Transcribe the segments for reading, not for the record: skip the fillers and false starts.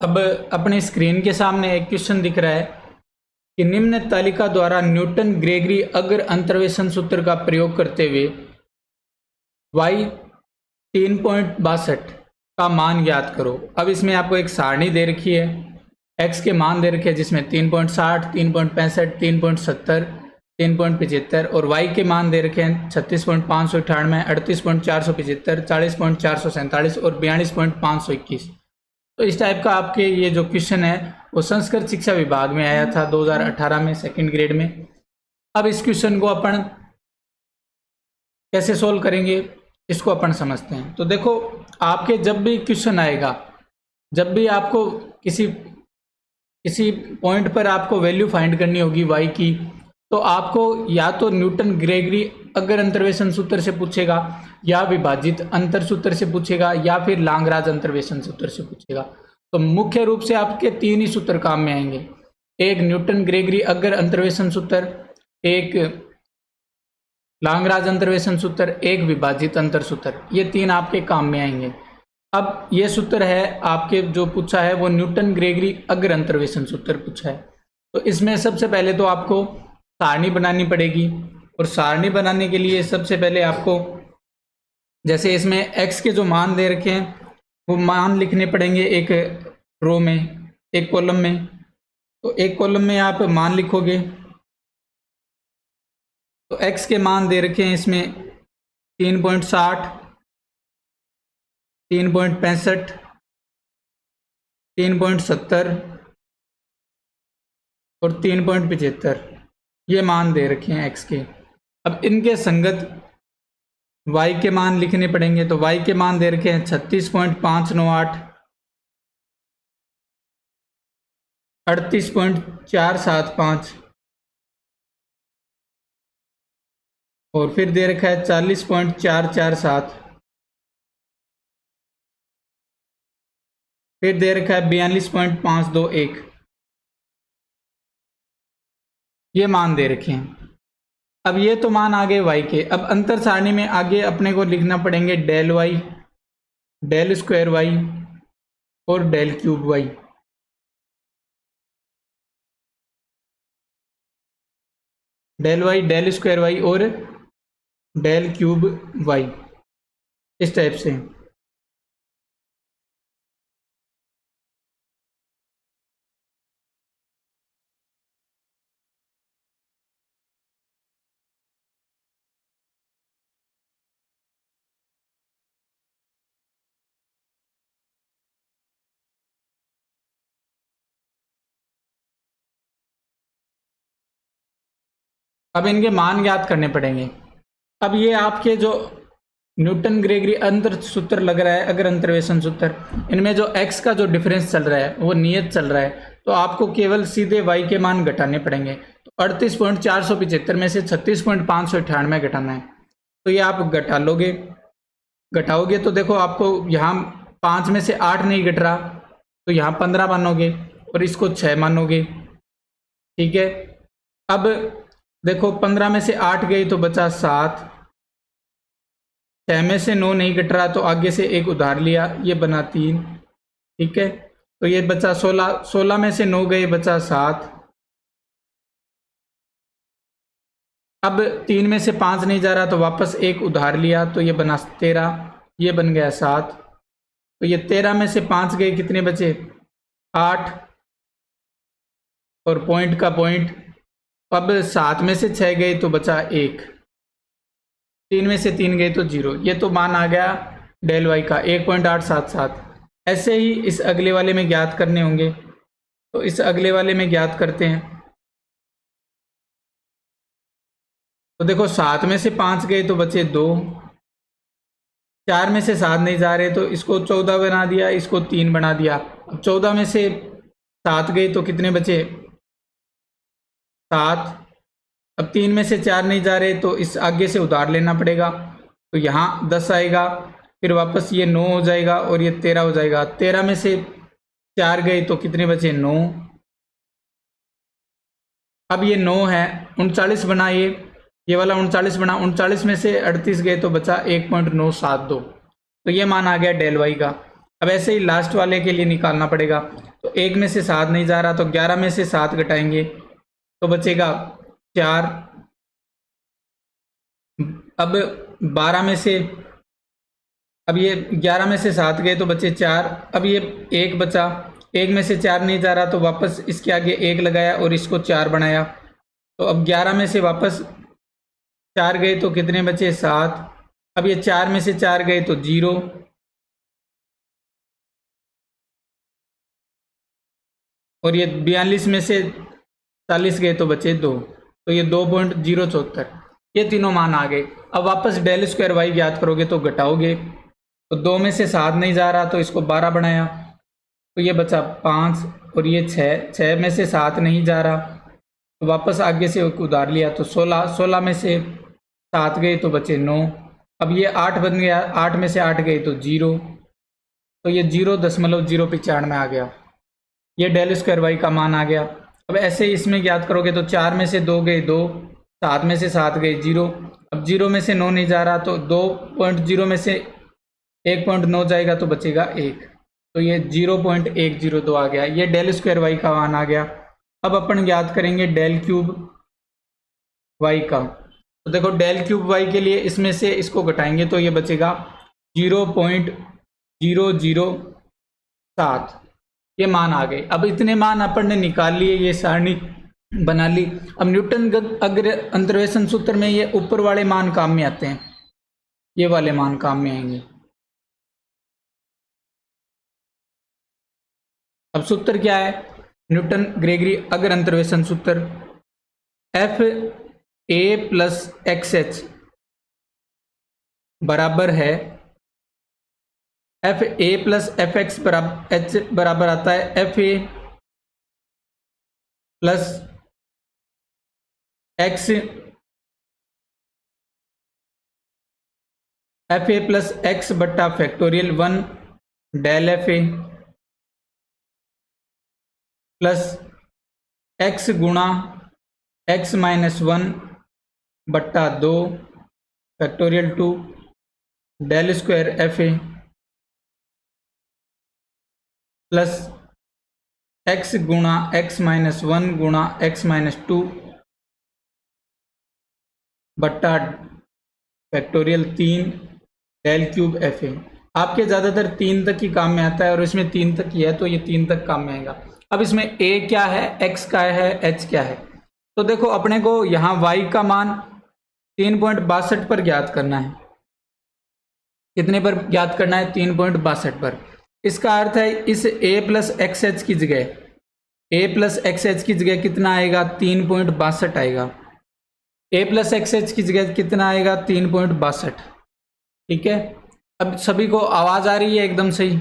अब अपने स्क्रीन के सामने एक क्वेश्चन दिख रहा है कि निम्न तालिका द्वारा न्यूटन ग्रेगरी अग्र अंतर्वेशन सूत्र का प्रयोग करते हुए y 3.62 का मान ज्ञात करो। अब इसमें आपको एक सारणी दे रखी है, x के मान दे रखे हैं जिसमें 3.60, 3.65, 3.70, 3.75 और y के मान दे रखे हैं 36.598, 38.475, 40.447 और 42.521। तो इस टाइप का आपके ये जो क्वेश्चन है वो संस्कृत शिक्षा विभाग में आया था 2018 में सेकंड ग्रेड में। अब इस क्वेश्चन को अपन कैसे सोल्व करेंगे इसको अपन समझते हैं। तो देखो, आपके जब भी क्वेश्चन आएगा, जब भी आपको किसी पॉइंट पर आपको वैल्यू फाइंड करनी होगी y की, तो आपको या तो न्यूटन ग्रेगरी अग्र अंतर्वेशन सूत्र से पूछेगा, या विभाजित अंतर सूत्र से पूछेगा, या फिर लांगराज अंतर्वेशन सूत्र से पूछेगा। तो मुख्य रूप से आपके तीन ही सूत्र काम में आएंगे, एक न्यूटन ग्रेगरी अग्र अंतर्वेशन सूत्र, एक लांगराज अंतर्वेशन सूत्र, एक विभाजित अंतर सूत्र। ये तीन आपके काम में आएंगे। अब ये सूत्र है आपके जो पूछा है वो न्यूटन ग्रेगरी अग्र अंतर्वेशन सूत्र पूछा है। तो इसमें सबसे पहले तो आपको सारणी बनानी पड़ेगी, और सारणी बनाने के लिए सबसे पहले आपको, जैसे इसमें x के जो मान दे रखे हैं वो मान लिखने पड़ेंगे एक रो में, एक कॉलम में। तो एक कॉलम में आप मान लिखोगे, तो x के मान दे रखे हैं इसमें 3.60, 3.65, 3.70 और 3.75, ये मान दे रखे हैं x के। अब इनके संगत y के मान लिखने पड़ेंगे। तो y के मान दे रखे हैं 36.598, 38.475 और फिर दे रखा है 40.447, फिर दे रखा है 42.521। ये मान दे रखे हैं। अब ये तो मान आ गए y के। अब अंतर सारणी में आगे अपने को लिखना पड़ेंगे del y, del square y और del cube y। Del y, del square y और डेल क्यूब y, इस टाइप से। अब इनके मान ज्ञात करने पड़ेंगे। अब ये आपके जो न्यूटन ग्रेगरी अंतर सूत्र लग रहा है, अगर अंतर्वेशन सूत्र, इनमें जो x का जो डिफरेंस चल रहा है वो नियत चल रहा है, तो आपको केवल सीधे y के मान घटाने पड़ेंगे। तो 38.475 में से 36.598 घटाना है। तो ये आप घटा लोगे, घटाओगे तो देखो आपको यहाँ 5 में से 8 नहीं घट रहा, तो यहाँ 15 मानोगे और इसको 6 मानोगे। ठीक है। अब देखो 15 में से 8 गई तो बचा 7, 6 में से 9 नहीं कट रहा तो आगे से एक उधार लिया, ये बना 3। ठीक है। तो ये बचा 16, 16 में से 9 गए बचा 7। अब 3 में से 5 नहीं जा रहा तो वापस एक उधार लिया, तो ये बना 13, ये बन गया 7। तो ये 13 में से 5 गए, कितने बचे 8 और पॉइंट का पॉइंट। अब 7 में से 6 गए तो बचा 1, 3 में से 3 गए तो 0। ये तो मान आ गया डेल वाई का 1.877। ऐसे ही इस अगले वाले में ज्ञात करने होंगे, तो इस अगले वाले में ज्ञात करते हैं। तो देखो 7 में से 5 गए तो बचे 2, 4 में से 7 नहीं जा रहे तो इसको 14 बना दिया, इसको 3 बना दिया। अब 14 में से 7 गए तो कितने बचे 7। अब 3 में से 4 नहीं जा रहे तो इस आगे से उधार लेना पड़ेगा, तो यहाँ 10 आएगा, फिर वापस ये 9 हो जाएगा और ये 13 हो जाएगा। 13 में से 4 गए तो कितने बचे 9। अब ये 9 है, 39 बना, ये वाला 39 बना। 39 में से 38 गए तो बचा 1.972। तो ये मान आ गया डेल वाई का। अब ऐसे ही लास्ट वाले के लिए निकालना पड़ेगा। 1 में से 7 नहीं जा रहा, तो 11 में से 7 घटाएंगे तो बचेगा 4। अब 12 में से, अब ये 11 में से 7 गए तो बचे 4। अब ये 1 बचा, 1 में से 4 नहीं जा रहा तो वापस इसके आगे 1 लगाया और इसको 4 बनाया। तो अब 11 में से वापस 4 गए तो कितने बचे? 7। अब ये 4 में से 4 गए तो 0। और ये 42 में से 40 गए तो बचे 2। तो ये 2.074, ये तीनों मान आ गए। अब वापस डेल स्क्वायर वाई ज्ञात करोगे तो घटाओगे, तो 2 में से 7 नहीं जा रहा तो इसको 12 बनाया तो ये बचा 5। और ये 6 में से 7 नहीं जा रहा तो वापस आगे से उधार लिया तो 16 में से 7 गए तो बचे 9। अब ये 8 बन गया, 8 में से 8 गए तो 0। तो ये 0.095 में आ गया, ये डेल स्क्वायर वाई का मान आ गया। अब ऐसे इसमें ज्ञात करोगे तो 4 में से 2 गए 2, 7 में से 7 गए 0। अब 0 में से 9 नहीं जा रहा तो 2.0 में से 1.9 जाएगा तो बचेगा 1। तो ये 0.102 आ गया, ये डेल स्क्वायर वाई का मान आ गया। अब अपन ज्ञात करेंगे डेल क्यूब वाई का। तो देखो डेल क्यूब वाई के लिए इसमें से इसको घटाएंगे तो ये बचेगा 0.007, ये मान आ गए। अब इतने मान अपन ने निकाल लिए, ये सारणी बना ली। अब न्यूटन अग्र अंतर्वेशन सूत्र में ये ऊपर वाले मान काम में आते हैं, ये वाले मान काम में आएंगे। अब सूत्र क्या है? न्यूटन ग्रेगरी अग्र अंतर्वेशन सूत्र एफ ए प्लस एक्स एच बराबर है, एफ ए प्लस एफ एक्स बराबर एच बराबर आता है एफ ए प्लस एक्स, एफ ए प्लस एक्स बट्टा factorial 1 del F A plus X गुणा एक्स माइनस 1 बट्टा 2 factorial 2 del square F A plus X गुणा एक्स माइनस 1 गुणा एक्स माइनस 2 बट्टा factorial 3 del cube F A. आपके ज़्यादातर 3 तक ही काम में आता है और इसमें 3 तक ही है तो ये 3 तक काम में आएगा। अब इसमें a क्या है, x क्या है, h क्या है? तो देखो अपने को यहाँ y का मान 3.62 पर ज्ञात करना है। कितने पर ज्ञात करना है? 3.62 पर। इसका अर्थ है इस a प्लस एक्स एच की जगह, a प्लस एक्स एच की जगह कितना आएगा? 3.62 आएगा। a प्लस एक्स एच की जगह कितना आएगा? 3.62। ठीक है, अब सभी को आवाज़ आ रही है एकदम सही?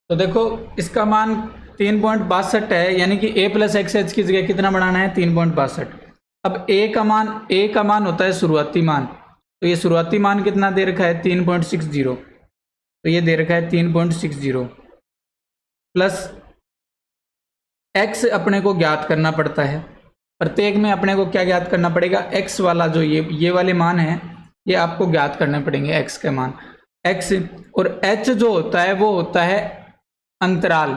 तो देखो इसका मान 3.62 है, यानी कि a प्लस एक्स एच की जगह कितना बढ़ाना है? 3.62। अब a का मान होता है शुरुआती मान, तो ये शुरुआती मान कितना दे रखा है? 3.60। तो ये दे रखा है 3.60 प्लस x अपने को ज्ञात करना पड़ता है। प्रत्येक में अपने को क्या ज्ञात करना पड़ेगा? x वाला जो ये वाले मान है ये आपको ज्ञात करने पड़ेंगे, x के मान x। और h जो होता है वो होता है अंतराल,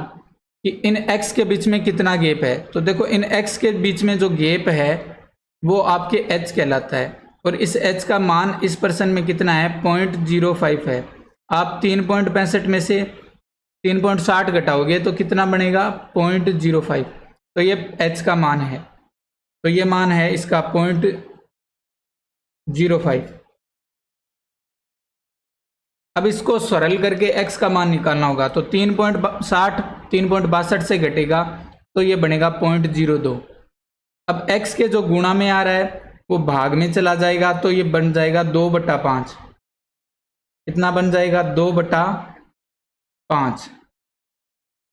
कि इन x के बीच में कितना गैप है। तो देखो इन x के बीच में जो गैप है वो आपके h कहलाता है, और इस h का मान इस पर्सन में कितना है? 0.05 है। आप 3.65 में से 3.60 घटाओगे तो कितना बनेगा? 0.05। तो ये h का मान है, तो ये मान है इसका 0.05। अब इसको सरल करके x का मान निकालना होगा, तो 3.62 से घटेगा तो ये बनेगा 0.02। अब x के जो गुणा में आ रहा है वो भाग में चला जाएगा तो ये बन जाएगा 2/5। कितना बन जाएगा? 2/5।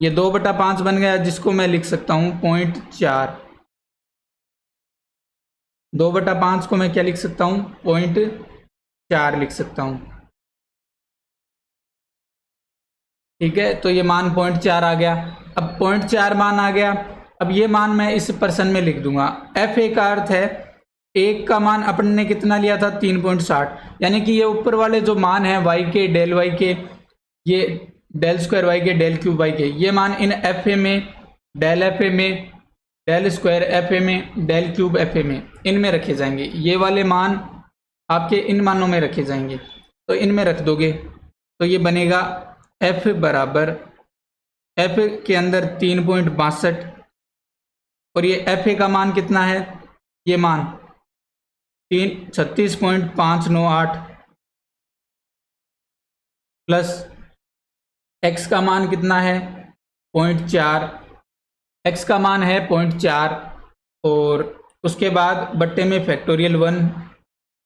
ये 2/5 बन गया, जिसको मैं लिख सकता हूँ 0.4। 2/5 को मैं क्या लिख सकता हूँ? 0.4 लिख सकता हूँ। ठीक है, तो ये मान 0.4 आ गया। अब 0.4 मान आ गया, अब ये मान मैं इस पर्सन में लिख दूंगा। एफ ए का अर्थ है एक का मान अपन ने कितना लिया था 3.60, यानी कि ये ऊपर वाले जो मान है वाई के, डेल वाई के, ये डेल स्क्वायर वाई के, डेल क्यूब वाई के, ये मान इन एफ ए में, डेल एफ ए में, डेल स्क्वायर एफ ए में, डेल क्यूब एफ ए में, इनमें रखे जाएंगे। ये वाले मान आपके इन मानों में रखे जाएंगे, तो इनमें रख दोगे तो ये बनेगा एफ बराबर, एफ के अंदर 3.62 और ये एफ ए का मान कितना है, ये मान 36.598 प्लस एक्स का मान कितना है 0.4, एक्स का मान है 0.4 और उसके बाद बट्टे में फैक्टोरियल 1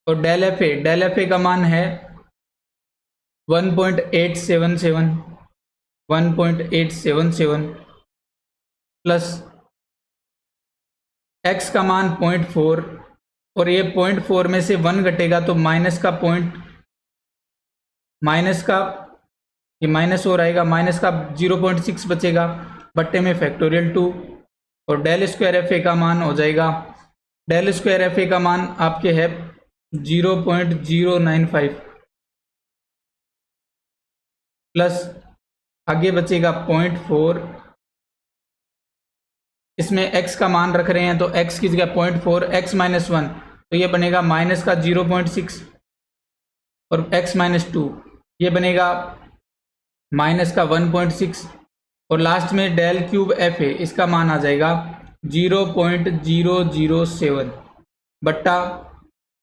और डेल एफ ए का मान है 1.877 प्लस एक्स का मान 0.4 और ये 0.4 में से 1 घटेगा तो ये माइनस हो रहेगा, माइनस का 0.6 बचेगा, बट्टे में फैक्टोरियल 2 और डेल स्क्वायर एफ ए का मान हो जाएगा, डेल स्क्वायर एफ ए का मान आपके है 0.095 प्लस आगे बचेगा 0.4, इसमें x का मान रख रहे हैं तो x की जगह 0.4, x माइनस 1 तो ये बनेगा माइनस का 0.6 और x माइनस 2 ये बनेगा माइनस का 1.6 और लास्ट में डेल क्यूब एफ ए इसका मान आ जाएगा 0.007 बट्टा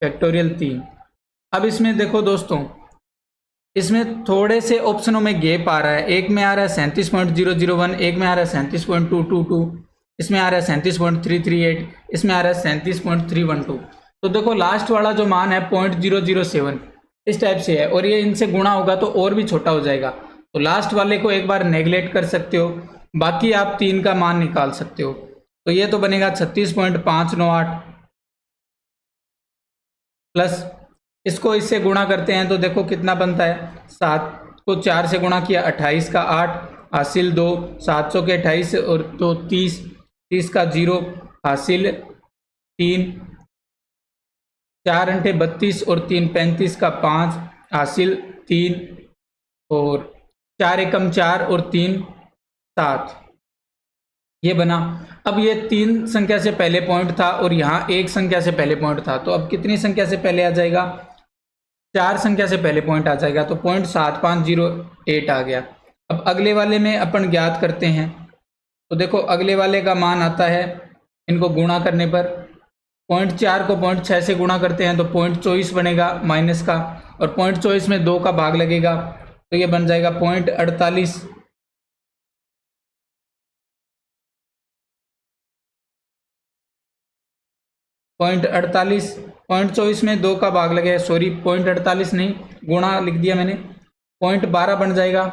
फैक्टोरियल 3। अब इसमें देखो दोस्तों, इसमें थोड़े से ऑप्शनों में गैप आ रहा है, एक में आ रहा है 37.001, एक में आ रहा है 37.222, इसमें आ रहा है 37.338, इसमें आ रहा है 37.312। तो देखो लास्ट वाला जो मान है 0.007 इस टाइप से है और ये इनसे गुणा होगा तो और भी छोटा हो जाएगा, तो लास्ट वाले को एक बार नेगलेक्ट कर सकते हो, बाकी आप 3 का मान निकाल सकते हो। तो ये तो बनेगा 36.598 प्लस इसको इससे गुणा करते हैं तो देखो कितना बनता है, 7 को 4 से गुणा किया 28 का 8 हासिल 2, 700 के 28 और 2 30, 30 का 0 हासिल 3, 4 अंठे 32 और 3 35 का 5 हासिल 3 और 4 एकम 4 और 3 7, ये बना। अब ये 3 संख्या से पहले पॉइंट था और यहाँ 1 संख्या से पहले पॉइंट था, तो अब कितनी संख्या से पहले आ जाएगा, 4 संख्या से पहले पॉइंट आ जाएगा, तो 0.7508 आ गया। अब अगले वाले में अपन ज्ञात करते हैं, तो देखो अगले वाले का मान आता है, इनको गुणा करने पर 0.4 को 0.6 से गुणा करते हैं तो 0.24 बनेगा माइनस का, और 0.24 में 2 का भाग लगेगा तो ये बन जाएगा 0.48, 0.24 में 2 का भाग लगेगा, सॉरी 0.48 नहीं गुणा लिख दिया मैंने, 0.12 बन जाएगा।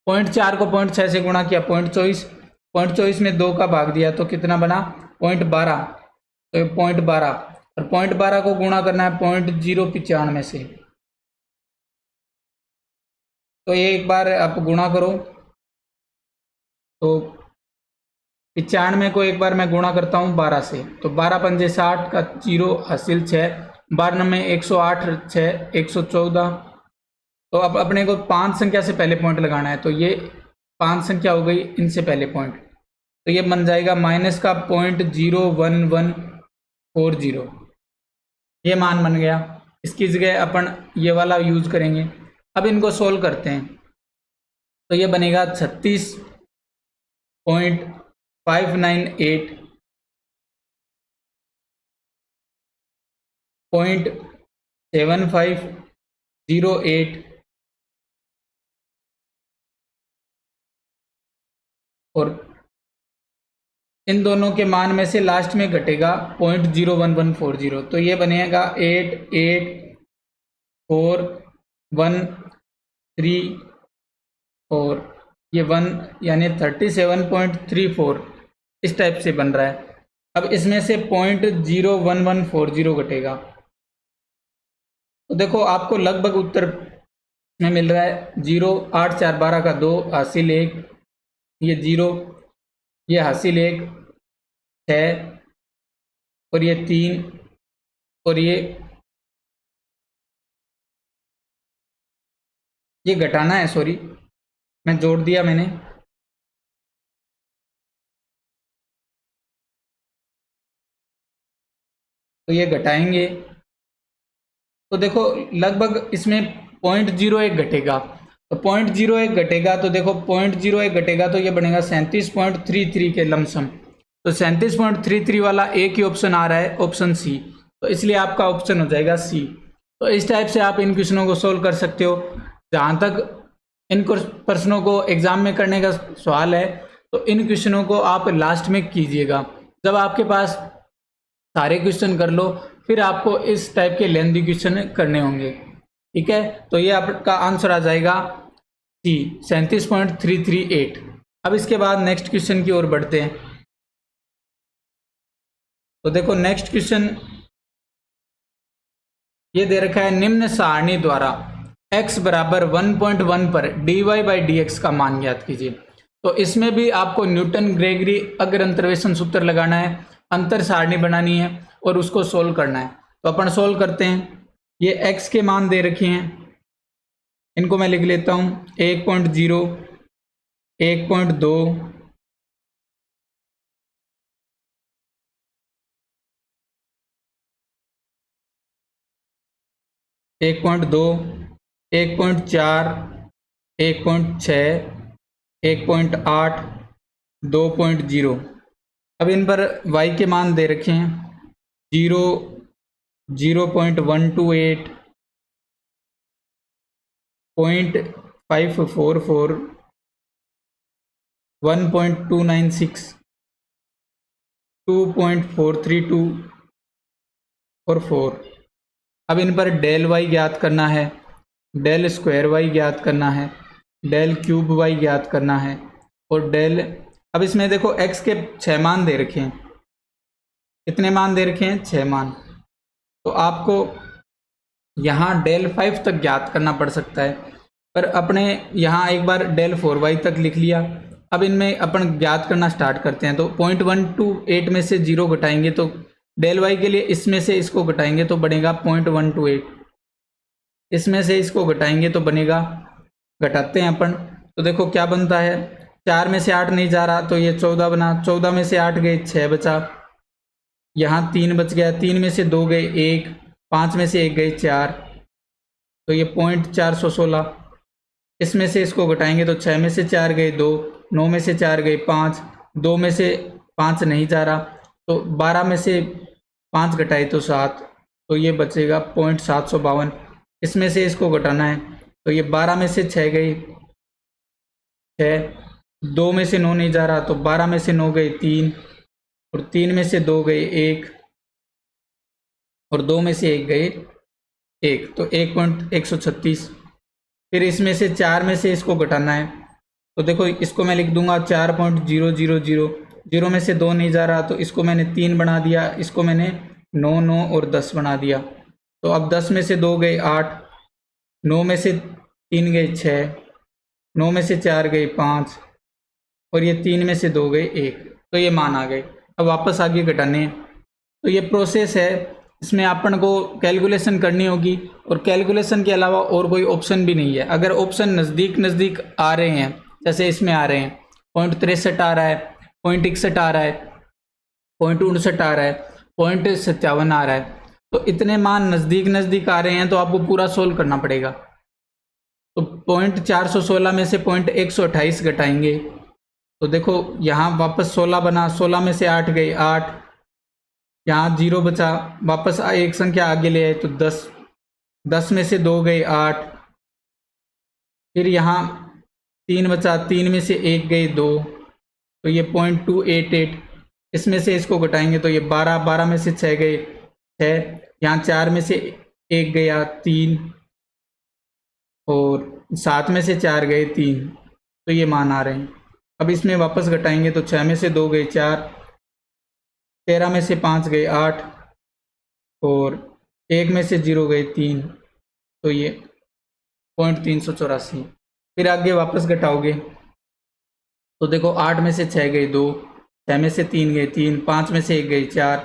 0.4 को 0.6 से गुणा किया 0.24 में 2 का भाग दिया तो कितना बना 0.12, तो 0.12 और 0.12 को गुणा करना है 0.095 से, तो ये एक बार आप गुणा करो, तो 95 को एक बार मैं गुणा करता हूँ 12 से, तो 12 पंजे 60 का 0 हासिल 6, 12 में 108 6 114, तो अब अपने को 5 संख्या से पहले पॉइंट लगाना है, तो ये 5 संख्या हो गई इनसे पहले पॉइंट, तो ये बन जाएगा माइनस का 0.01140, ये मान बन गया। इसकी जगह अपन ये वाला यूज करेंगे। अब इनको सोल्व करते हैं तो ये बनेगा 36.598.7508 और इन दोनों के मान में से लास्ट में घटेगा 0.01140, तो ये बनेगा 88413 और ये 1 यानी 37.34 इस टाइप से बन रहा है। अब इसमें से 0.01140 घटेगा, तो देखो आपको लगभग उत्तर इसमें मिल रहा है 0, 8 4 12 का 2 हासिल 1, ये 0, ये हासिल 1 6, और ये 3, और ये घटाना है, सॉरी मैं जोड़ दिया मैंने। तो ये घटाएंगे तो देखो लगभग इसमें 0.01 घटेगा। तो 0.01 घटेगा तो देखो 0.01 घटेगा तो ये बनेगा 37.33 के लमसम। तो 37.33 वाला एक ही ऑप्शन आ रहा है, ऑप्शन सी। तो इसलिए आपका ऑप्शन हो जाएगा सी। तो इस टाइप से आप इन क्वेश्चनों को सोल्व कर सकते हो। जहाँ तक इन प्रश्नों को एग्जाम में करने का सवाल है तो इन क्वेश्चनों को आप लास्ट में कीजिएगा। जब आपके पास सारे क्वेश्चन कर लो फिर आपको इस टाइप के लेंथी क्वेश्चन करने होंगे। ठीक है, तो ये आपका आंसर आ जाएगा सी 37.338। अब इसके बाद नेक्स्ट क्वेश्चन की ओर बढ़ते हैं। तो देखो नेक्स्ट क्वेश्चन ये दे रखा है, निम्न सारणी द्वारा x बराबर 1.1 पर dy बाई डी का मान ज्ञात कीजिए। तो इसमें भी आपको न्यूटन ग्रेगरी अगर अंतर्वेशन सूत्र लगाना है, अंतर सारणी बनानी है और उसको सोल्व करना है। तो अपन सोल्व करते हैं। ये x के मान दे रखे हैं, इनको मैं लिख लेता हूँ 1.0, 1.2, 1.2, 1.4, 1.6, 1.8, 2.0। अब इन पर y के मान दे रखे हैं 0, 0.128, 0.544, 1.296, 2.432 और 4। अब इन पर डेल वाई ज्ञात करना है, डेल स्क्वायर वाई ज्ञात करना है, डेल क्यूब वाई ज्ञात करना है और डेल। अब इसमें देखो x के 6 मान दे रखे हैं। कितने मान दे रखे हैं? 6 मान। तो आपको यहाँ डेल 5 तक ज्ञात करना पड़ सकता है, पर अपने यहाँ एक बार डेल 4y तक लिख लिया। अब इनमें अपन ज्ञात करना स्टार्ट करते हैं। तो 0.128 में से 0 घटाएंगे तो डेल y के लिए इसमें से इसको घटाएंगे तो बनेगा 0.128, इसमें से इसको घटाएंगे तो बनेगा, घटाते हैं अपन तो देखो क्या बनता है, 4 में से 8 नहीं जा रहा तो ये 14 बना, 14 में से 8 गए 6 बचा, यहाँ 3 बच गया, 3 में से 2 गए 1, 5 में से 1 गए 4, तो ये 0.416। इसमें से इसको घटाएंगे तो 6 में से 4 गए 2, 9 में से 4 गए 5, 2 में से 5 नहीं जा रहा तो 12 में से 5 घटाए तो 7, तो ये बचेगा 0.752। इसमें से इसको घटाना है तो ये 12 में से 6 गई 6, 2 में से 9 नहीं जा रहा तो 12 में से 9 गए 3, और 3 में से 2 गए 1, और 2 में से 1 गए 1, तो 1.136। फिर इसमें से 4 में से इसको घटाना है तो देखो इसको मैं लिख दूंगा 4.000, 0 में से 2 नहीं जा रहा तो इसको मैंने 3 बना दिया, इसको मैंने 9, 9 और 10 बना दिया। तो अब 10 में से 2 गए 8, 9 में से 3 गए 6, 9 में से 4 गए 5, और ये 3 में से 2 गए 1, तो ये मान आ गए। अब वापस आगे घटाने हैं तो ये प्रोसेस है, इसमें अपन को कैलकुलेशन करनी होगी और कैलकुलेशन के अलावा और कोई ऑप्शन भी नहीं है। अगर ऑप्शन नज़दीक नज़दीक आ रहे हैं, जैसे इसमें आ रहे हैं 0.63 आ रहा है, 0.61 आ रहा है, 0.59 आ रहा है, 0.57 आ रहा है, तो इतने मान नज़दीक नज़दीक आ रहे हैं तो आपको पूरा सोल्व करना पड़ेगा। तो 0.416 में से 0.128 घटाएंगे तो देखो यहाँ वापस 16 बना, 16 में से 8 गए 8, यहाँ 0 बचा, वापस एक संख्या आगे ले आए तो 10, 10 में से 2 गए 8, फिर यहाँ 3 बचा, 3 में से 1 गए 2, तो ये 0.288। इसमें से इसको घटाएंगे तो ये 12, 12 में से 6 गए 6, यहाँ 4 में से 1 गया 3, और 7 में से 4 गए 3, तो ये मान आ रहे हैं। अब इसमें वापस घटाएंगे तो 6 में से 2 गए 4, 13 में से 5 गए 8, और 1 में से 0 गए 3, तो ये 0.384। फिर आगे वापस घटाओगे तो देखो 8 में से 6 गई 2, 6 में से 3 गई 3, 5 में से 1 गई 4,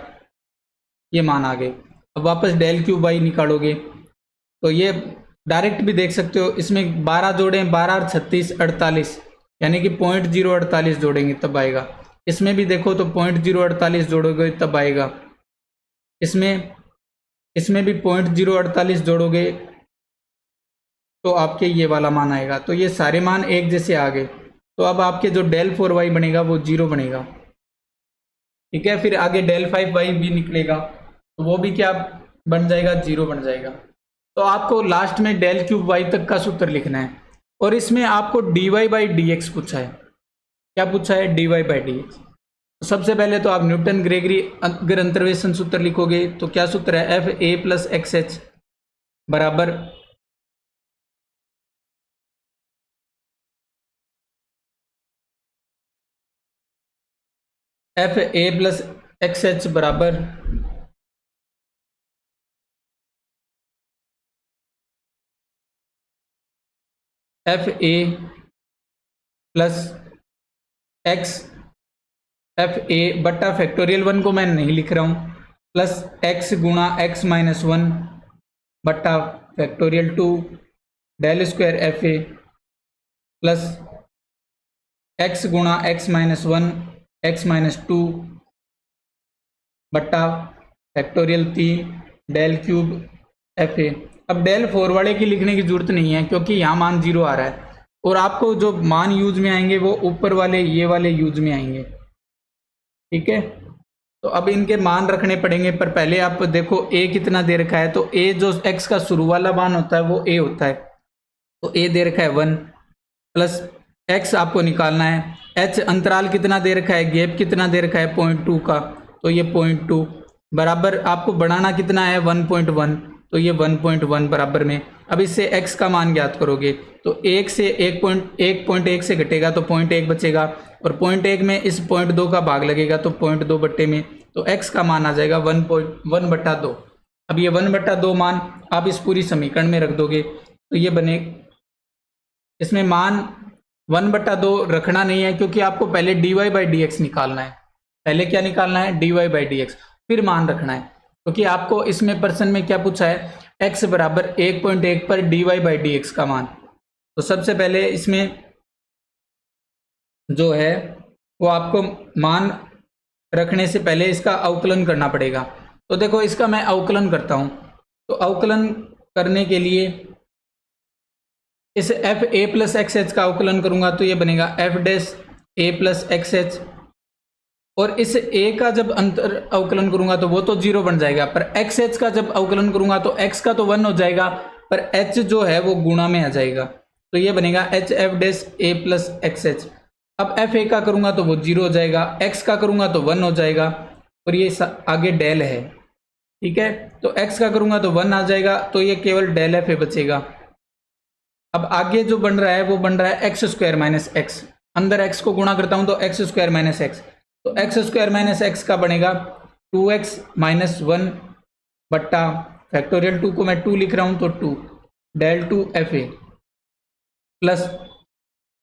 ये मान आ गए। अब वापस डेल क्यूब वाई निकालोगे तो ये डायरेक्ट भी देख सकते हो, इसमें 12 जोड़े, 12 और 36 48, यानी कि 0.048 जोड़ेंगे तब आएगा। इसमें भी देखो तो 0.048 जोड़ोगे तब आएगा। इसमें भी 0.048 जोड़ोगे तो आपके ये वाला मान आएगा। तो ये सारे मान एक जैसे आ गए। तो अब आपके जो डेल 4y बनेगा वो 0 बनेगा, ठीक है। फिर आगे डेल 5y भी निकलेगा तो वो भी क्या बन जाएगा, 0 बन जाएगा। तो आपको लास्ट में डेल क्यूब y तक का सूत्र लिखना है। और इसमें आपको dy/dx पूछा है। क्या पूछा है? dy/dx। तो सबसे पहले तो आप न्यूटन ग्रेगरी अगर अंतर्वेशन सूत्र लिखोगे तो क्या सूत्र है? FA + XH बराबर FA + XH बराबर FA + X FA बटा फैक्टोरियल 1 को मैं नहीं लिख रहा हूँ, प्लस x गुणा x-1 बटा factorial 2 del square FA plus x गुणा x-1 x-2 बटा फैक्टोरियल 3 डेल क्यूब FA। अब डेल 4 वाले की लिखने की जरूरत नहीं है क्योंकि यहाँ मान 0 आ रहा है और आपको जो मान यूज में आएंगे वो ऊपर वाले ये वाले यूज में आएंगे, ठीक है। तो अब इनके मान रखने पड़ेंगे, पर पहले आप देखो a कितना दे रखा है। तो a जो x का शुरू वाला मान होता है वो a होता है, तो a दे रखा है 1 प्लस x आपको निकालना है। h अंतराल कितना दे रखा है, गैप कितना दे रखा है 0.2 का, तो ये 0.2 बराबर आपको बढ़ाना कितना है 1.1, तो ये 1.1 बराबर में। अब इससे x का मान ज्ञात करोगे तो 1 से 1.1 से घटेगा तो 0.1 बचेगा और 0.1 में इस 0.2 का भाग लगेगा तो 0.2 बट्टे में, तो x का मान आ जाएगा 1/2। अब ये 1/2 मान आप इस पूरी समीकरण में रख दोगे तो ये बने, इसमें मान 1/2 रखना नहीं है क्योंकि आपको पहले dy/dx निकालना है। पहले क्या निकालना है? dy/dx, फिर मान रखना है क्योंकि आपको इसमें प्रश्न में क्या पूछा है, x बराबर 1.1 पर dy/dx का मान। तो सबसे पहले इसमें जो है वो आपको मान रखने से पहले इसका अवकलन करना पड़ेगा। तो देखो इसका मैं अवकलन करता हूं, तो अवकलन करने के लिए इस FA + XH का अवकलन करूंगा तो ये बनेगा FA + XH, और इस a का जब अंतर अवकलन करूंगा तो वो तो 0 बन जाएगा, पर XH का जब अवकलन करूंगा तो x का तो 1 हो जाएगा पर h जो है वो गुणा में आ जाएगा, तो ये बनेगा HF'A + XH। अब FA का करूंगा तो वो 0 हो जाएगा, x का करूंगा तो 1 हो जाएगा और ये आगे डेल है, ठीक है। तो x का करूंगा तो 1 आ जाएगा, तो ये केवल डेल FA बचेगा। अब आगे जो बन रहा है वो बन रहा है x² - x, अंदर x को गुणा करता हूं तो x² - x, तो x² - x का बनेगा 2x - 1 बट्टा फैक्टोरियल 2 को मैं 2 लिख रहा हूं तो 2 डेल 2 FA प्लस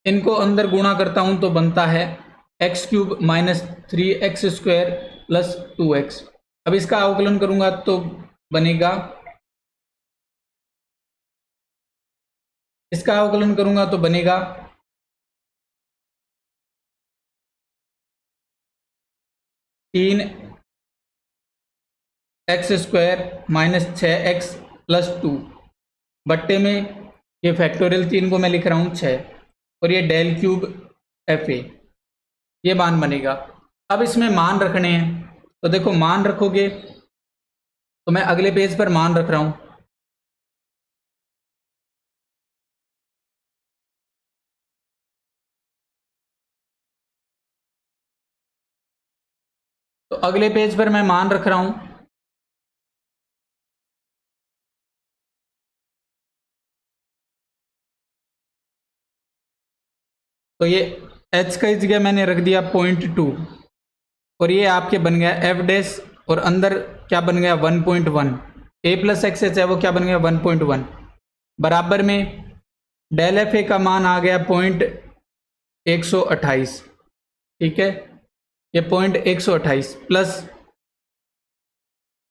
इनको अंदर गुणा करता हूं तो बनता है x³ - 3x² प्लस 2x। अब इसका अवकलन करूंगा तो बनेगा, इसका अवकलन करूंगा तो बनेगा 3x² - 6x प्लस 2 बट्टे में ये फैक्टोरियल 3 को मैं लिख रहा हूँ 6 और ये डेल क्यूब FA, ये मान बनेगा। अब इसमें मान रखने हैं तो देखो मान रखोगे तो मैं अगले पेज पर मान रख रहा हूँ, तो अगले पेज पर मैं मान रख रहा हूं। तो ये h की जगह मैंने रख दिया 0.2 और ये आपके बन गया f' और अंदर क्या बन गया 1.1, a + XH है वो क्या बन गया 1.1 बराबर में डेल एफ ए का मान आ गया 0.128, ठीक है, ये 0.128 प्लस,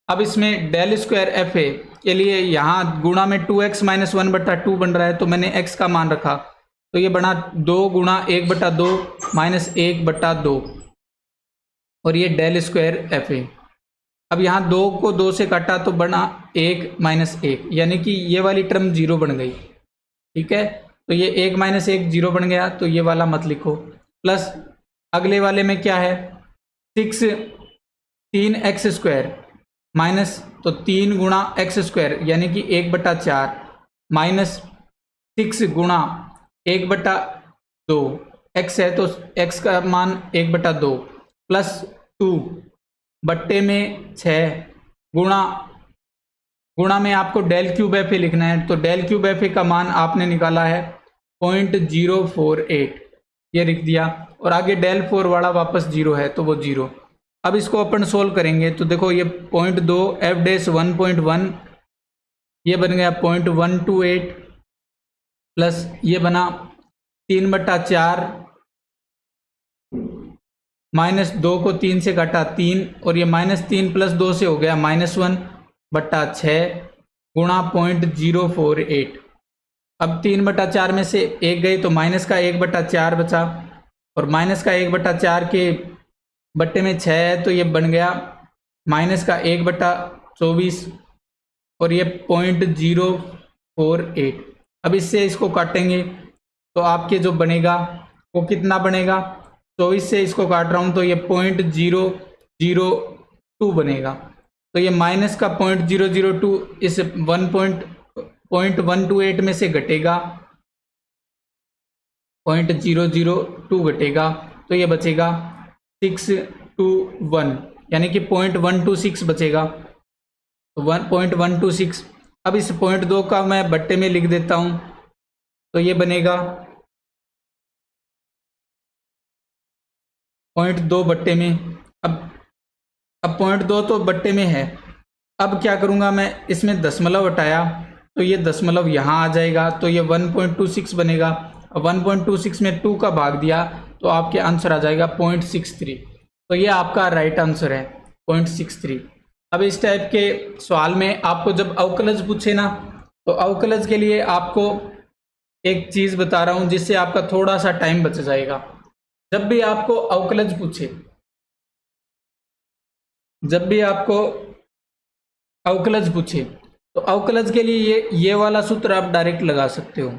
अब इसमें डेल स्क्वायर एफ ए के लिए यहाँ गुणा में 2x माइनस 1/2 बन रहा है, तो मैंने x का मान रखा, तो ये बना 2 गुणा 1/2 माइनस 1/2, और ये डेल स्क्वायर एफ ए। अब यहाँ 2 को 2 से काटा तो बना 1 माइनस 1, यानी कि ये वाली टर्म 0 बन गई, ठीक है, तो ये 1 माइनस 1 0 बन गया, तो ये वाला मत लिखो। प्लस अगले वाले में क्या है, 3x² माइनस, तो 3 गुणा x² यानी कि 1/4 माइनस 6 गुणा 1/2, x है तो x का मान 1/2 प्लस 2 बट्टे में 6 गुणा में आपको डेल क्यूब एफ ए लिखना है, तो डेल क्यूब एफ ए का मान आपने निकाला है 0.048, ये लिख दिया, और आगे डेल 4 वाला वापस 0 है तो वो 0। अब इसको अपन सोल्व करेंगे तो देखो ये 0.2 एफ डैश 1.1, ये बन गया 0.128 प्लस ये बना 3/4 माइनस 2 को 3 से काटा 3, और ये -3 प्लस 2 से हो गया -1/6 गुणा 0.048। अब 3/4 में से 1 गई तो माइनस का 1/4 बचा, और माइनस का 1/4 के बट्टे में 6 है तो ये बन गया माइनस का 1/24, और ये 0.048। अब इससे इसको काटेंगे तो आपके जो बनेगा वो कितना बनेगा, 24 से इसको काट रहा हूँ तो ये 0.002 बनेगा, तो ये माइनस का 0.002 इस 0.128 में से घटेगा, 0.002 घटेगा, तो ये बचेगा 621, यानी कि 0.126 बचेगा, तो 1.126। अब इस 0.2 का मैं बट्टे में लिख देता हूँ, तो ये बनेगा 0.2 बट्टे में। अब 0.2 तो बट्टे में है, अब क्या करूँगा मैं, इसमें दशमलव हटाया तो ये दशमलव यहाँ आ जाएगा, तो ये 1.26 बनेगा। अब 1.26 में 2 का भाग दिया तो आपके आंसर आ जाएगा 0.63, तो ये आपका राइट आंसर है 0.63। अब इस टाइप के सवाल में आपको जब अवकलज पूछे ना, तो अवकलज के लिए आपको एक चीज़ बता रहा हूँ जिससे आपका थोड़ा सा टाइम बच जाएगा। जब भी आपको अवकलज पूछे, जब भी आपको अवकलज पूछे तो अवकलज के लिए ये वाला सूत्र आप डायरेक्ट लगा सकते हो।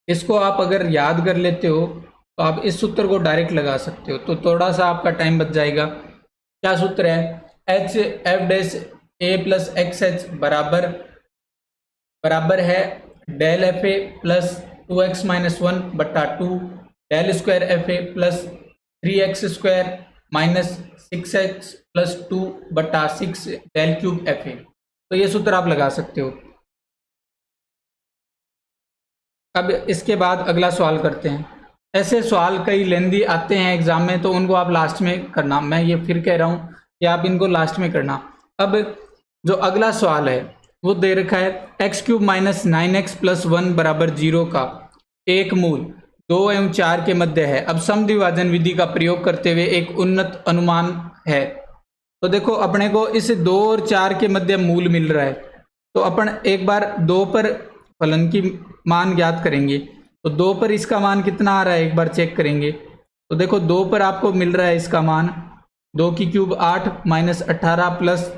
इसको आप अगर याद कर लेते हो तो आप इस सूत्र को डायरेक्ट लगा सकते हो, तो थोड़ा सा आपका टाइम बच जाएगा। क्या सूत्र है, h f dash a plus x H बराबर है del F A plus 2x minus 1/2 del square F A plus 3x² minus 6x plus 2/6 del cube F a. तो ये सूत्र आप लगा सकते हो। अब इसके बाद अगला सवाल करते हैं। ऐसे सवाल कई लेंदी आते हैं एग्जाम में, तो उनको आप लास्ट में करना। मैं ये फिर कह रहा हूँ कि आप इनको लास्ट में करना। अब जो अगला सवाल है वो दे रखा है x³ माइनस 9x प्लस 1 बराबर 0 का एक मूल 2 एवं 4 के मध्य है। अब समद्विभाजन विधि का प्रयोग करते हुए एक उन्नत अनुमान है। तो देखो अपने को इस 2 और 4 के मध्य मूल मिल रहा है, तो अपन एक बार 2 पर फलन की मान ज्ञात करेंगे। तो 2 पर इसका मान कितना आ रहा है एक बार चेक करेंगे। तो देखो 2 पर आपको मिल रहा है इसका मान 2 की क्यूब 8 माइनस 18 प्लस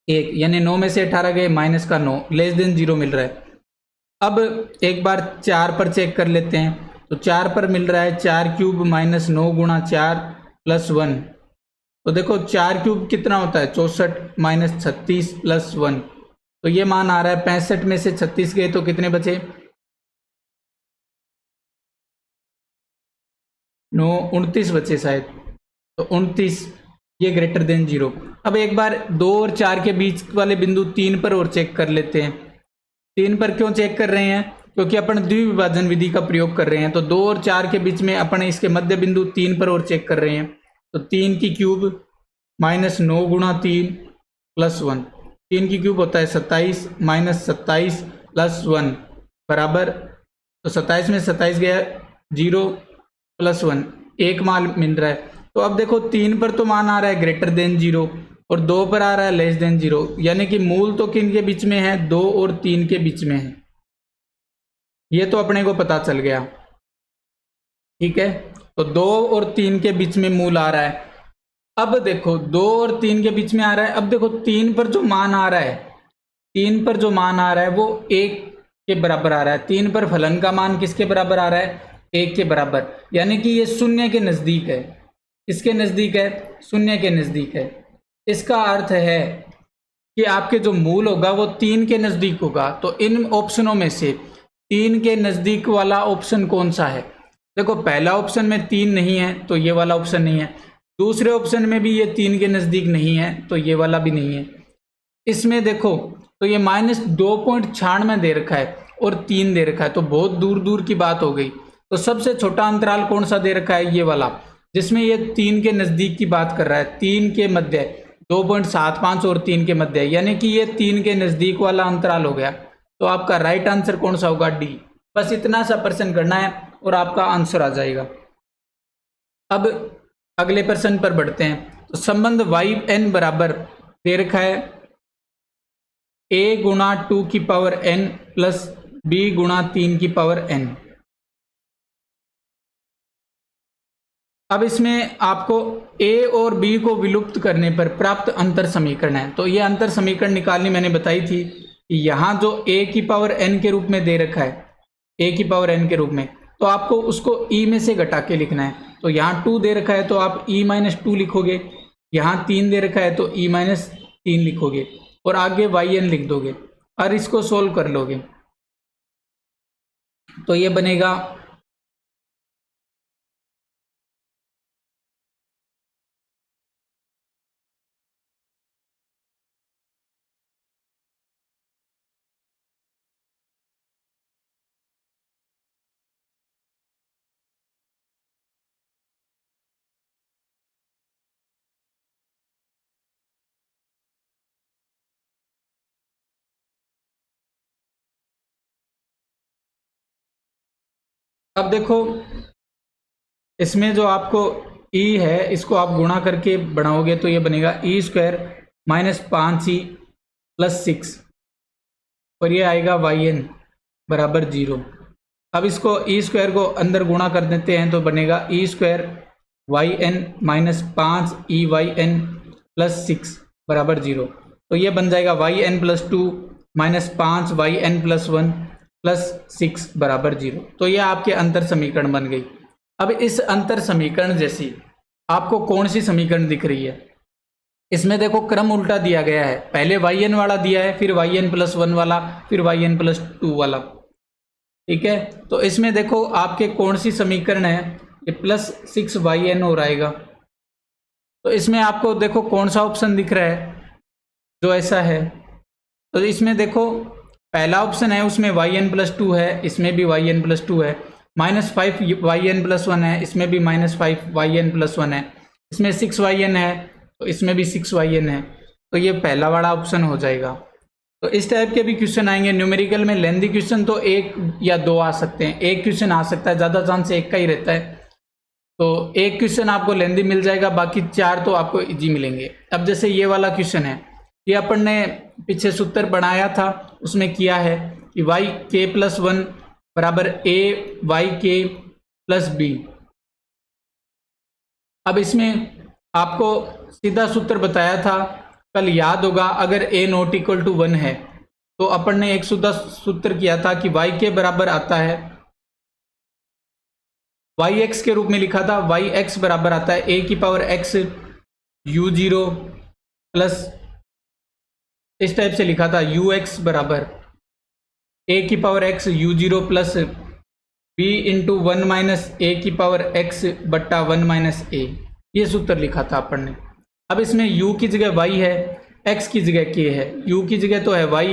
1, यानी 9 में से 18 गए माइनस का 9 लेस देन 0 मिल रहा है। अब एक बार 4 पर चेक कर लेते हैं। तो 4 पर मिल रहा है 4 क्यूब माइनस 9 गुणा 4 प्लस 1। तो देखो 4 क्यूब कितना होता है 64 माइनस 36 प्लस 1, तो ये मान आ रहा है 65 में से 36 गए तो कितने बचे 9 29 बचे शायद, तो 29 ये ग्रेटर देन 0। अब एक बार 2 और 4 के बीच वाले बिंदु 3 पर और चेक कर लेते हैं। 3 पर क्यों चेक कर रहे हैं, क्योंकि अपन द्विविभाजन विधि का प्रयोग कर रहे हैं। तो 2 और 4 के बीच में अपन इसके मध्य बिंदु 3 पर और चेक कर रहे हैं। तो 3 की क्यूब माइनस 9 गुणा 3 प्लस 1, 3 की क्यूब होता है 27 माइनस 27 प्लस 1, बराबर, तो 27 में 27 गया, 0 + 1, 1 मान मिल रहा है। तो अब देखो 3 पर तो मान आ रहा है ग्रेटर देन 0 और 2 पर आ रहा है लेस देन 0, यानी कि मूल तो किन के बीच में है, 2 और 3 के बीच में है। ये तो अपने को पता चल गया, ठीक है। तो 2 और 3 के बीच में मूल आ रहा है। अब देखो 2 और 3 के बीच में आ रहा है। अब देखो 3 पर जो मान आ रहा है, 3 पर जो मान आ रहा है वो 1 के बराबर आ रहा है। 3 पर फलन का मान किसके बराबर आ रहा है, 1 के बराबर, यानी कि ये शून्य के नजदीक है। किसके नजदीक है, शून्य के नजदीक है। इसका अर्थ है कि आपके जो मूल होगा वो 3 के नजदीक होगा। तो इन ऑप्शनों में से 3 के नजदीक वाला ऑप्शन कौन सा है? देखो पहला ऑप्शन में 3 नहीं है तो ये वाला ऑप्शन नहीं है, दूसरे ऑप्शन में भी ये 3 के नजदीक नहीं है तो ये वाला भी नहीं है। इसमें देखो तो ये -2.96 दे रखा है और 3 दे रखा है, तो बहुत दूर दूर की बात हो गई। तो सबसे छोटा अंतराल कौन सा दे रखा है, ये वाला, जिसमें ये 3 के नजदीक की बात कर रहा है। 3 के मध्य 2.75 और 3 के मध्य, यानी कि ये 3 के नजदीक वाला अंतराल हो गया। तो आपका राइट आंसर कौन सा होगा, डी। बस इतना सा प्रश्न करना है और आपका आंसर आ जाएगा। अब अगले प्रश्न पर बढ़ते हैं। तो संबंध yn बराबर दे रखा है a गुणा 2 की पावर n प्लस b गुणा 3 की पावर n। अब इसमें आपको a और b को विलुप्त करने पर प्राप्त अंतर समीकरण है। तो ये अंतर समीकरण निकालनी मैंने बताई थी कि यहाँ जो a की पावर n के रूप में दे रखा है, a की पावर n के रूप में, तो आपको उसको e में से घटा के लिखना है। तो यहाँ 2 दे रखा है तो आप e-2 लिखोगे, यहाँ 3 दे रखा है तो e-3 लिखोगे और आगे yn लिख दोगे और इसको सोल्व कर लोगे। तो ये बनेगा अब देखो इसमें जो आपको e है इसको आप गुणा करके बढ़ाओगे तो ये बनेगा e² -5e + 6 और ये आएगा yn बराबर 0। अब इसको e² को अंदर गुणा कर देते हैं तो बनेगा e² yn -5 EYN + 6 बराबर 0। तो ये बन जाएगा yn + 2 -5 yn + 1 + 6 बराबर 0। तो ये आपके अंतर समीकरण बन गई। अब इस अंतर समीकरण जैसी आपको कौन सी समीकरण दिख रही है? इसमें देखो क्रम उल्टा दिया गया है, पहले yn वाला दिया है, फिर yn + 1 वाला, फिर yn + 2 वाला, ठीक है। तो इसमें देखो आपके कौन सी समीकरण है, ये +6 yn हो रहेगा। तो इसमें आपको देखो कौन सा ऑप्शन दिख रहा है जो ऐसा है। तो इसमें देखो पहला ऑप्शन है उसमें yn + 2 है, इसमें भी yn + 2 है, -5 yn + 1 है, इसमें भी -5 yn + 1 है, इसमें 6 yn है तो इसमें भी 6 yn है। तो ये पहला वाला ऑप्शन हो जाएगा। तो इस टाइप के भी क्वेश्चन आएंगे। न्यूमेरिकल में लेंथी क्वेश्चन तो 1 या 2 आ सकते हैं, एक क्वेश्चन आ सकता है, ज़्यादा चांस 1 का ही रहता है। तो एक क्वेश्चन आपको लेंथी मिल जाएगा, बाकी 4 तो आपको इजी मिलेंगे। अब जैसे ये वाला क्वेश्चन है, ये अपन ने पीछे सूत्र बनाया था, उसमें किया है कि yk + 1 बराबर ayk + b। अब इसमें आपको सीधा सूत्र बताया था, कल याद होगा, अगर a ≠ 1 है तो अपन ने एक सीधा सूत्र किया था कि yk बराबर आता है, yx के रूप में लिखा था, yx बराबर आता है a⁴x u0 प्लस इस टाइप से लिखा था ux बराबर a⁴x u0 plus b × 1 - a⁴x बट्टा 1 - a। ये सूत्र लिखा था अपन ने। अब इसमें u की जगह y है, x की जगह k है, u की जगह तो है y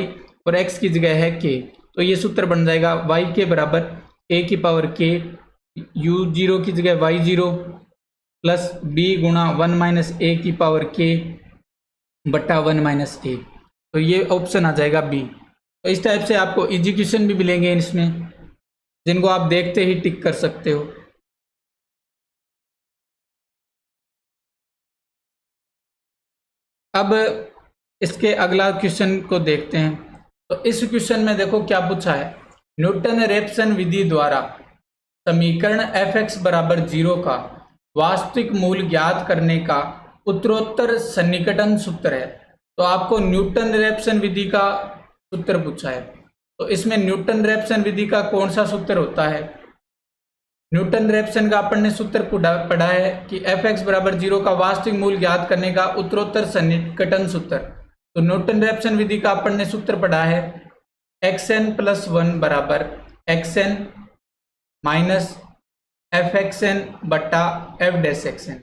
और x की जगह है k। तो ये सूत्र बन जाएगा yk बराबर a⁴k u0 की जगह y0 प्लस b गुणा 1 - a⁴k बट्टा 1 - a। तो ये ऑप्शन आ जाएगा बी। तो इस टाइप से आपको इजी क्वेश्चन भी मिलेंगे इसमें, जिनको आप देखते ही टिक कर सकते हो। अब इसके अगला क्वेश्चन को देखते हैं। तो इस क्वेश्चन में देखो क्या पूछा है, न्यूटन रेप्सन विधि द्वारा समीकरण f(x) बराबर 0 का वास्तविक मूल ज्ञात करने का उत्तरोत्तर सन्निकटन सूत्र है। तो आपको न्यूटन रेप्सन विधि का सूत्र पूछा है। तो इसमें न्यूटन रेप्सन विधि का कौन सा सूत्र होता है? न्यूटन रेप्सन का अपन ने सूत्र पढ़ा है कि f(x) बराबर 0 का वास्तविक मूल ज्ञात करने का उत्तरोत्तर सन्निकटन सूत्र। तो न्यूटन रेप्सन विधि का अपन ने सूत्र पढ़ा है xn+1 बराबर xn माइनस fxn बट्टा f'(xn)।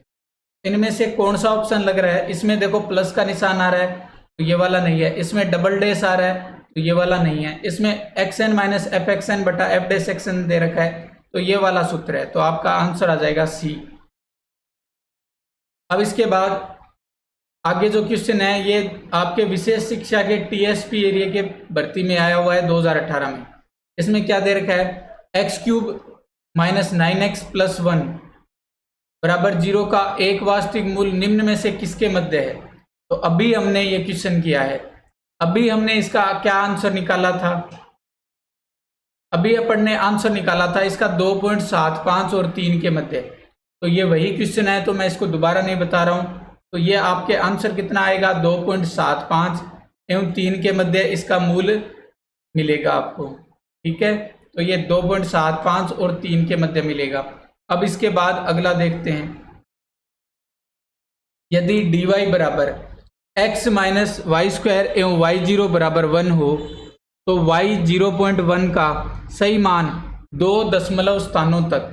इनमें से कौन सा ऑप्शन लग रहा है? इसमें देखो प्लस का निशान आ रहा है तो ये वाला नहीं है, इसमें डबल डैश आ रहा है तो ये वाला नहीं है, इसमें xn माइनस fxn बटा f'(xn) दे रखा है तो ये वाला सूत्र है। तो आपका आंसर आ जाएगा सी। अब इसके बाद आगे जो क्वेश्चन है ये आपके विशेष शिक्षा के टीएसपी एरिया के भर्ती में आया हुआ है 2018 में। इसमें क्या दे रखा है, x³ माइनस 9x प्लस 1 बराबर 0 का एक वास्तविक मूल निम्न में से किसके मध्य है? तो अभी हमने ये क्वेश्चन किया है, अभी हमने इसका क्या आंसर निकाला था? अभी अपन ने आंसर निकाला था इसका 2.75 और 3 के मध्य। तो ये वही क्वेश्चन है, तो मैं इसको दोबारा नहीं बता रहा हूँ। तो ये आपके आंसर कितना आएगा, 2.75 एवं 3 के मध्य इसका मूल मिलेगा आपको। ठीक है, तो ये 2.75 और 3 के मध्य मिलेगा। अब इसके बाद अगला देखते हैं, यदि dy बराबर x माइनस वाई स्क्वायर एवं y0 बराबर 1 हो तो y 0.1 का सही मान 2 दशमलव स्थानों तक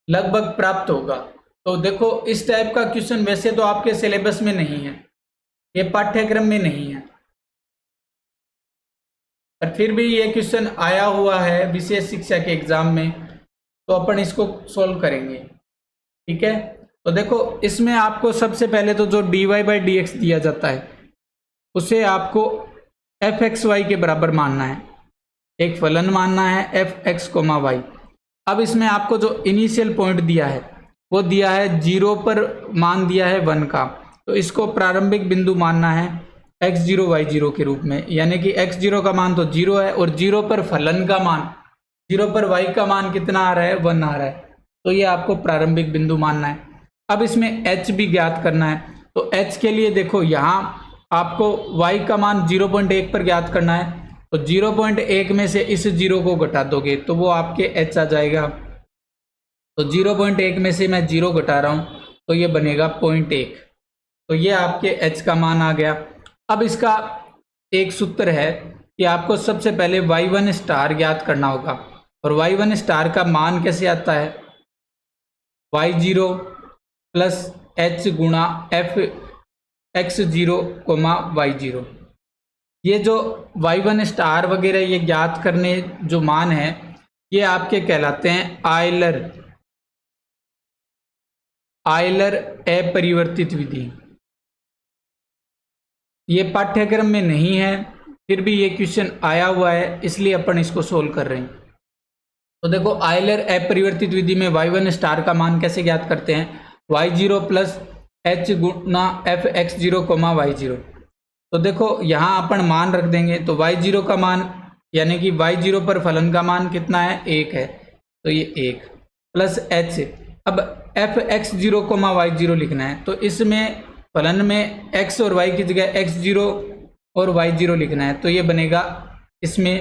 लगभग प्राप्त होगा। तो देखो इस टाइप का क्वेश्चन वैसे तो आपके सिलेबस में नहीं है, ये पाठ्यक्रम में नहीं है, पर फिर भी ये क्वेश्चन आया हुआ है विशेष शिक्षा के एग्जाम में, तो अपन इसको सॉल्व करेंगे। ठीक है, तो देखो इसमें आपको सबसे पहले तो जो dy/dx दिया जाता है उसे आपको f(x, y) के बराबर मानना है, एक फलन मानना है f(x, y)। अब इसमें आपको जो इनिशियल पॉइंट दिया है वो दिया है 0 पर, मान दिया है 1 का, तो इसको प्रारंभिक बिंदु मानना है x0 y0 के रूप में, यानी कि x0 का मान तो 0 है और 0 पर फलन का मान, 0 पर y का मान कितना आ रहा है, 1 आ रहा है, तो ये आपको प्रारंभिक बिंदु मानना है। अब इसमें h भी ज्ञात करना है, तो h के लिए देखो यहाँ आपको y का मान 0.1 पर ज्ञात करना है, तो 0.1 में से इस 0 को घटा दोगे तो वो आपके h आ जाएगा। तो 0.1 में से मैं 0 घटा रहा हूँ तो ये बनेगा 0.1, तो ये आपके h का मान आ गया। अब इसका एक सूत्र है कि आपको सबसे पहले y1 स्टार ज्ञात करना होगा, और y1 स्टार का मान कैसे आता है, y0 प्लस h गुणा f(x0, y0)। ये जो y1 स्टार वगैरह ये ज्ञात करने जो मान है ये आपके कहलाते हैं आयलर अपरिवर्तित विधि। ये पाठ्यक्रम में नहीं है, फिर भी ये क्वेश्चन आया हुआ है इसलिए अपन इसको सोल्व कर रहे हैं। तो देखो आयलर अपरिवर्तित विधि में y1 स्टार का मान कैसे ज्ञात करते हैं, y0 प्लस h गुना f(x0, y0)। तो देखो यहाँ अपन मान रख देंगे, तो y0 का मान यानी कि y0 पर फलन का मान कितना है, 1 है, तो ये 1 प्लस h। अब f(x0, y0) लिखना है, तो इसमें फलन में x और y की जगह x0 और y0 लिखना है, तो ये बनेगा इसमें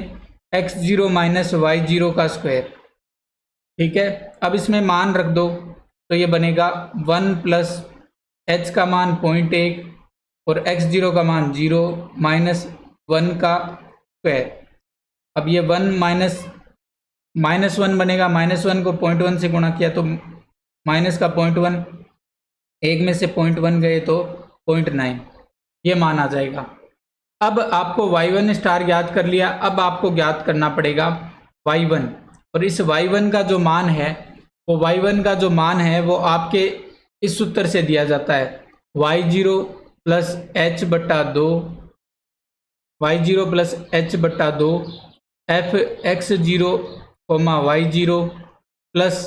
x0 माइनस y0 का स्क्वायर। ठीक है, अब इसमें मान रख दो तो ये बनेगा 1 प्लस h का मान 0.1 और x0 का मान 0 माइनस 1 का स्क्वायर। अब ये 1 माइनस 1 बनेगा, -1 को 0.1 से गुणा किया तो माइनस का 0.1, 1 में से 0.1 गए तो 0.9, ये मान आ जाएगा। अब आपको y1 स्टार ज्ञात कर लिया, अब आपको ज्ञात करना पड़ेगा y1, और इस y1 का जो मान है वो आपके इस सूत्र से दिया जाता है y0 plus h/2 y0 plus h बट्टा 2 f x zero comma y zero plus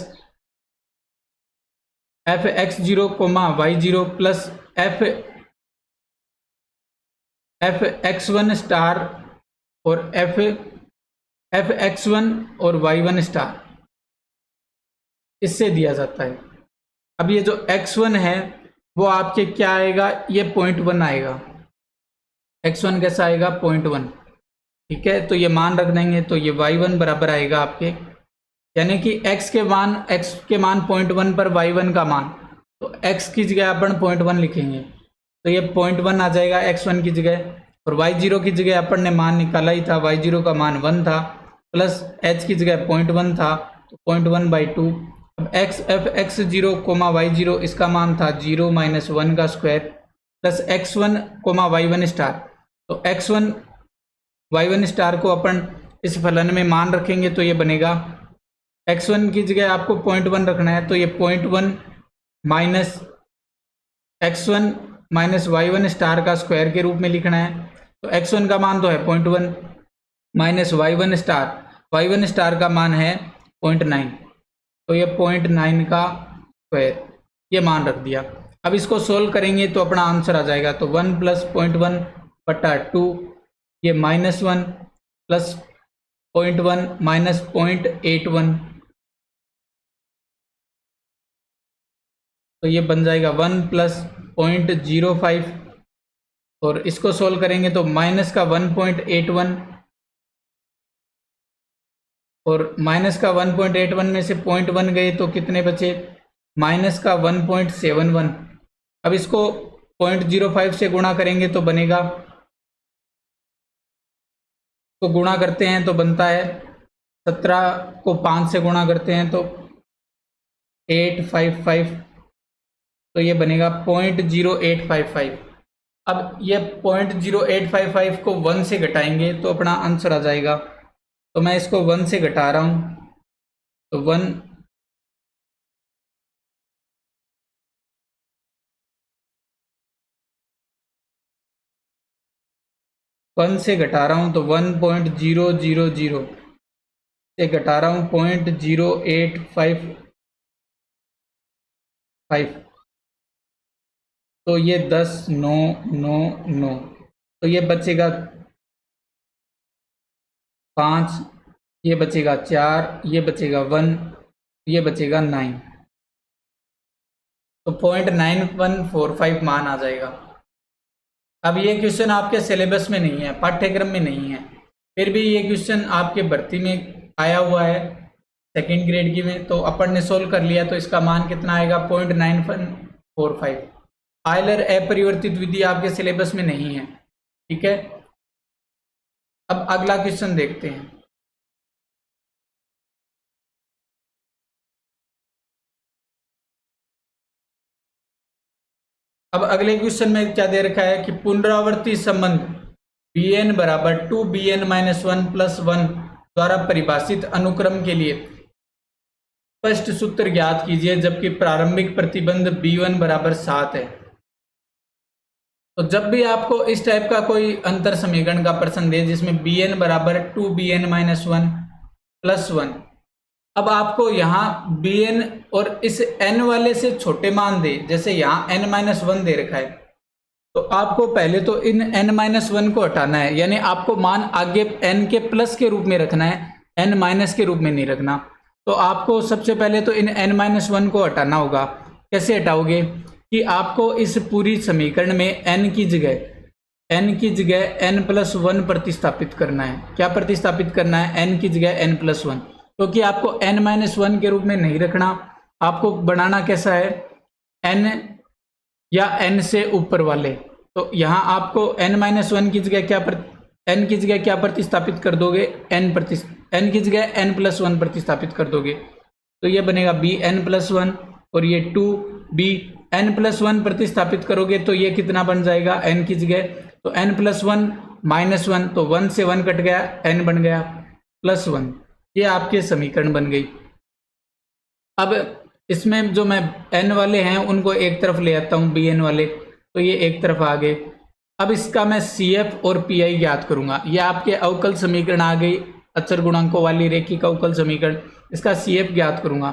F x zero comma y zero plus F x one star और एफ एक्स वन और वाई वन स्टार, इससे दिया जाता है। अब ये जो x1 है वो आपके क्या आएगा, ये 0.1 आएगा। x1 कैसा आएगा, 0.1। ठीक है, तो ये मान रख देंगे तो ये y1 बराबर आएगा आपके, यानी कि x के मान 0.1 पर y1 का मान, तो x की जगह अपन 0.1 लिखेंगे तो ये 0.1 आ जाएगा x1 की जगह, और y0 की जगह अपन ने मान निकाला ही था, y0 का मान 1 था, प्लस h की जगह 0.1 था तो 0.1/2। अब f x zero comma y zero, इसका मान था 0 माइनस 1 का square plus x1 coma y1 star, तो x1 y1 स्टार को अपन इस फलन में मान रखेंगे तो ये बनेगा, x1 की जगह आपको 0.1 रखना है तो ये 0.1 minus x1 minus y1 star का स्क्वायर के रूप में लिखना है। तो x1 का मान तो है 0.1 माइनस y1 स्टार का मान है 0.9, तो ये 0.9 का स्क्वायर, ये मान रख दिया। अब इसको सोल्व करेंगे तो अपना आंसर आ जाएगा, तो 1 प्लस 0.1 बटा 2, ये -1 प्लस 0.1 माइनस 0.81, तो ये बन जाएगा 1 प्लस 0.05, और इसको सोल्व करेंगे तो माइनस का 1.81 और माइनस का 1.81 में से 0.1 गए तो कितने बचे, माइनस का 1.71। अब इसको 0.05 से गुणा करेंगे तो बनेगा, तो गुणा करते हैं तो बनता है 17 को 5 से गुणा करते हैं तो 855, तो ये बनेगा 0.0855। अब ये 0.0855 को 1 से घटाएंगे तो अपना आंसर आ जाएगा, तो मैं इसको 1 से घटा रहा हूँ तो 1 से घटा रहा हूँ तो 1.000 से घटा रहा हूँ 0.0855, तो ये 10,999, तो ये बचेगा 5, ये बचेगा 4, ये बचेगा 1, ये बचेगा 9, तो 0.9145 मान आ जाएगा। अब ये क्वेश्चन आपके सिलेबस में नहीं है, पाठ्यक्रम में नहीं है, फिर भी ये क्वेश्चन आपके भर्ती में आया हुआ है सेकेंड ग्रेड की में, तो अपन ने सोल्व कर लिया, तो इसका मान कितना आएगा 0.9145। आयलर अपरिवर्तित विधि आपके सिलेबस में नहीं है। ठीक है, अब अगला क्वेश्चन देखते हैं। अब अगले क्वेश्चन में क्या दे रखा है कि पुनरावर्ती संबंध bn बराबर 2bn माइनस 1 प्लस 1 द्वारा परिभाषित अनुक्रम के लिए स्पष्ट सूत्र ज्ञात कीजिए, जबकि प्रारंभिक प्रतिबंध b1 बराबर 7 है। तो जब भी आपको इस टाइप का कोई अंतर समीकरण का प्रश्न दे जिसमें bn बराबर 2bn माइनस 1 प्लस 1, अब आपको यहाँ bn और इस n वाले से छोटे मान दे, जैसे यहाँ n-1 दे रखा है, तो आपको पहले तो इन n-1 को हटाना है, यानी आपको मान आगे n के प्लस के रूप में रखना है, n माइनस के रूप में नहीं रखना। तो आपको सबसे पहले तो इन n-1 को हटाना होगा। कैसे हटाओगे कि आपको इस पूरी समीकरण में n की जगह n+1 प्रतिस्थापित करना है। क्या प्रतिस्थापित करना है, n की जगह n+1, क्योंकि आपको n-1 के रूप में नहीं रखना, आपको बनाना कैसा है, n या n से ऊपर वाले। तो यहाँ आपको n-1 की जगह n की जगह क्या प्रतिस्थापित कर दोगे, n की जगह n+1 प्रतिस्थापित कर दोगे, तो ये बनेगा bn+1, और ये 2bn+1 प्रतिस्थापित करोगे तो ये कितना बन जाएगा, n की जगह, तो n+1 -1, तो 1 से 1 कट गया, n बन गया +1। ये आपके समीकरण बन गई। अब इसमें जो मैं n वाले हैं उनको एक तरफ ले आता हूँ, bn वाले, तो ये एक तरफ आ गए। अब इसका मैं CF और PI ज्ञात करूंगा। ये आपके अवकल समीकरण आ गई, अचर गुणांकों वाली रेखिक अवकल समीकरण। इसका CF ज्ञात करूंगा।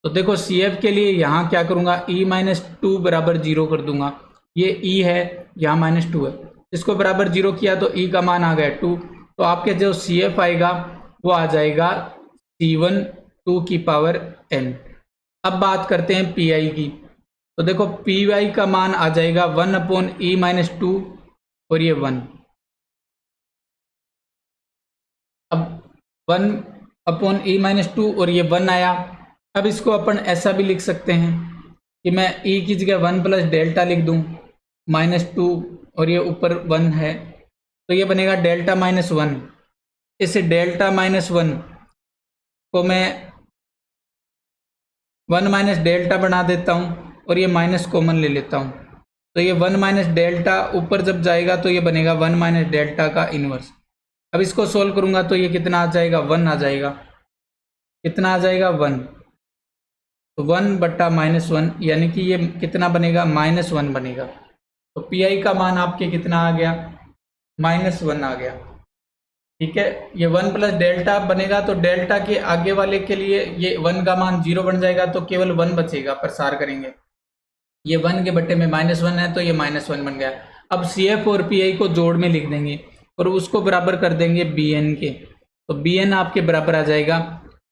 तो देखो CF के लिए यहाँ क्या करूंगा, e-2 बराबर 0 कर दूंगा। ये e है, यहाँ -2 है, इसको बराबर 0 किया तो e का मान आ गया 2। तो आपके जो CF आएगा वो आ जाएगा C1 2 की पावर n। अब बात करते हैं PI की। तो देखो PY का मान आ जाएगा 1/e-2 और ये 1। अब 1/e-2 और ये 1 आया। अब इसको अपन ऐसा भी लिख सकते हैं कि मैं e की जगह 1 प्लस डेल्टा लिख दूं, -2 और ये ऊपर 1 है, तो ये बनेगा डेल्टा -1। इस डेल्टा -1 को मैं 1 माइनस डेल्टा बना देता हूँ और ये माइनस कॉमन ले लेता हूँ। तो ये 1 माइनस डेल्टा ऊपर जब जाएगा तो ये बनेगा 1 माइनस डेल्टा का इन्वर्स। अब इसको सोल्व करूँगा तो ये कितना आ जाएगा, 1 आ जाएगा। कितना आ जाएगा, 1। तो 1/-1 यानी कि ये कितना बनेगा, -1 बनेगा। तो PI का मान आपके कितना आ गया, -1 आ गया। ठीक है, ये 1 प्लस डेल्टा बनेगा तो डेल्टा के आगे वाले के लिए ये 1 का मान 0 बन जाएगा, तो केवल 1 बचेगा। प्रसार करेंगे, ये 1 के बट्टे में -1 है तो ये -1 बन गया। अब CF और PI को जोड़ में लिख देंगे और उसको बराबर कर देंगे BN के। तो BN आपके बराबर आ जाएगा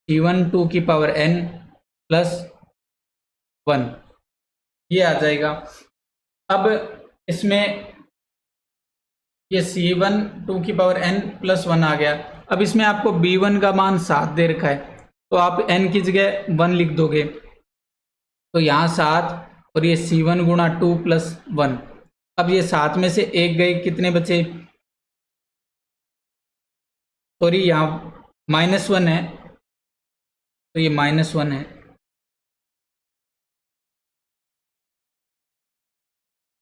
C1 2 की पावर n प्लस 1, ये आ जाएगा। अब इसमें ये C1 2 की पावर n प्लस 1 आ गया। अब इसमें आपको B1 का मान 7 दे रखा है, तो आप n की जगह 1 लिख दोगे, तो यहाँ 7 और ये C1 गुणा 2 प्लस 1। अब ये 7 में से 1 गए, कितने बचे, सॉरी यहाँ -1 है, तो ये -1 है।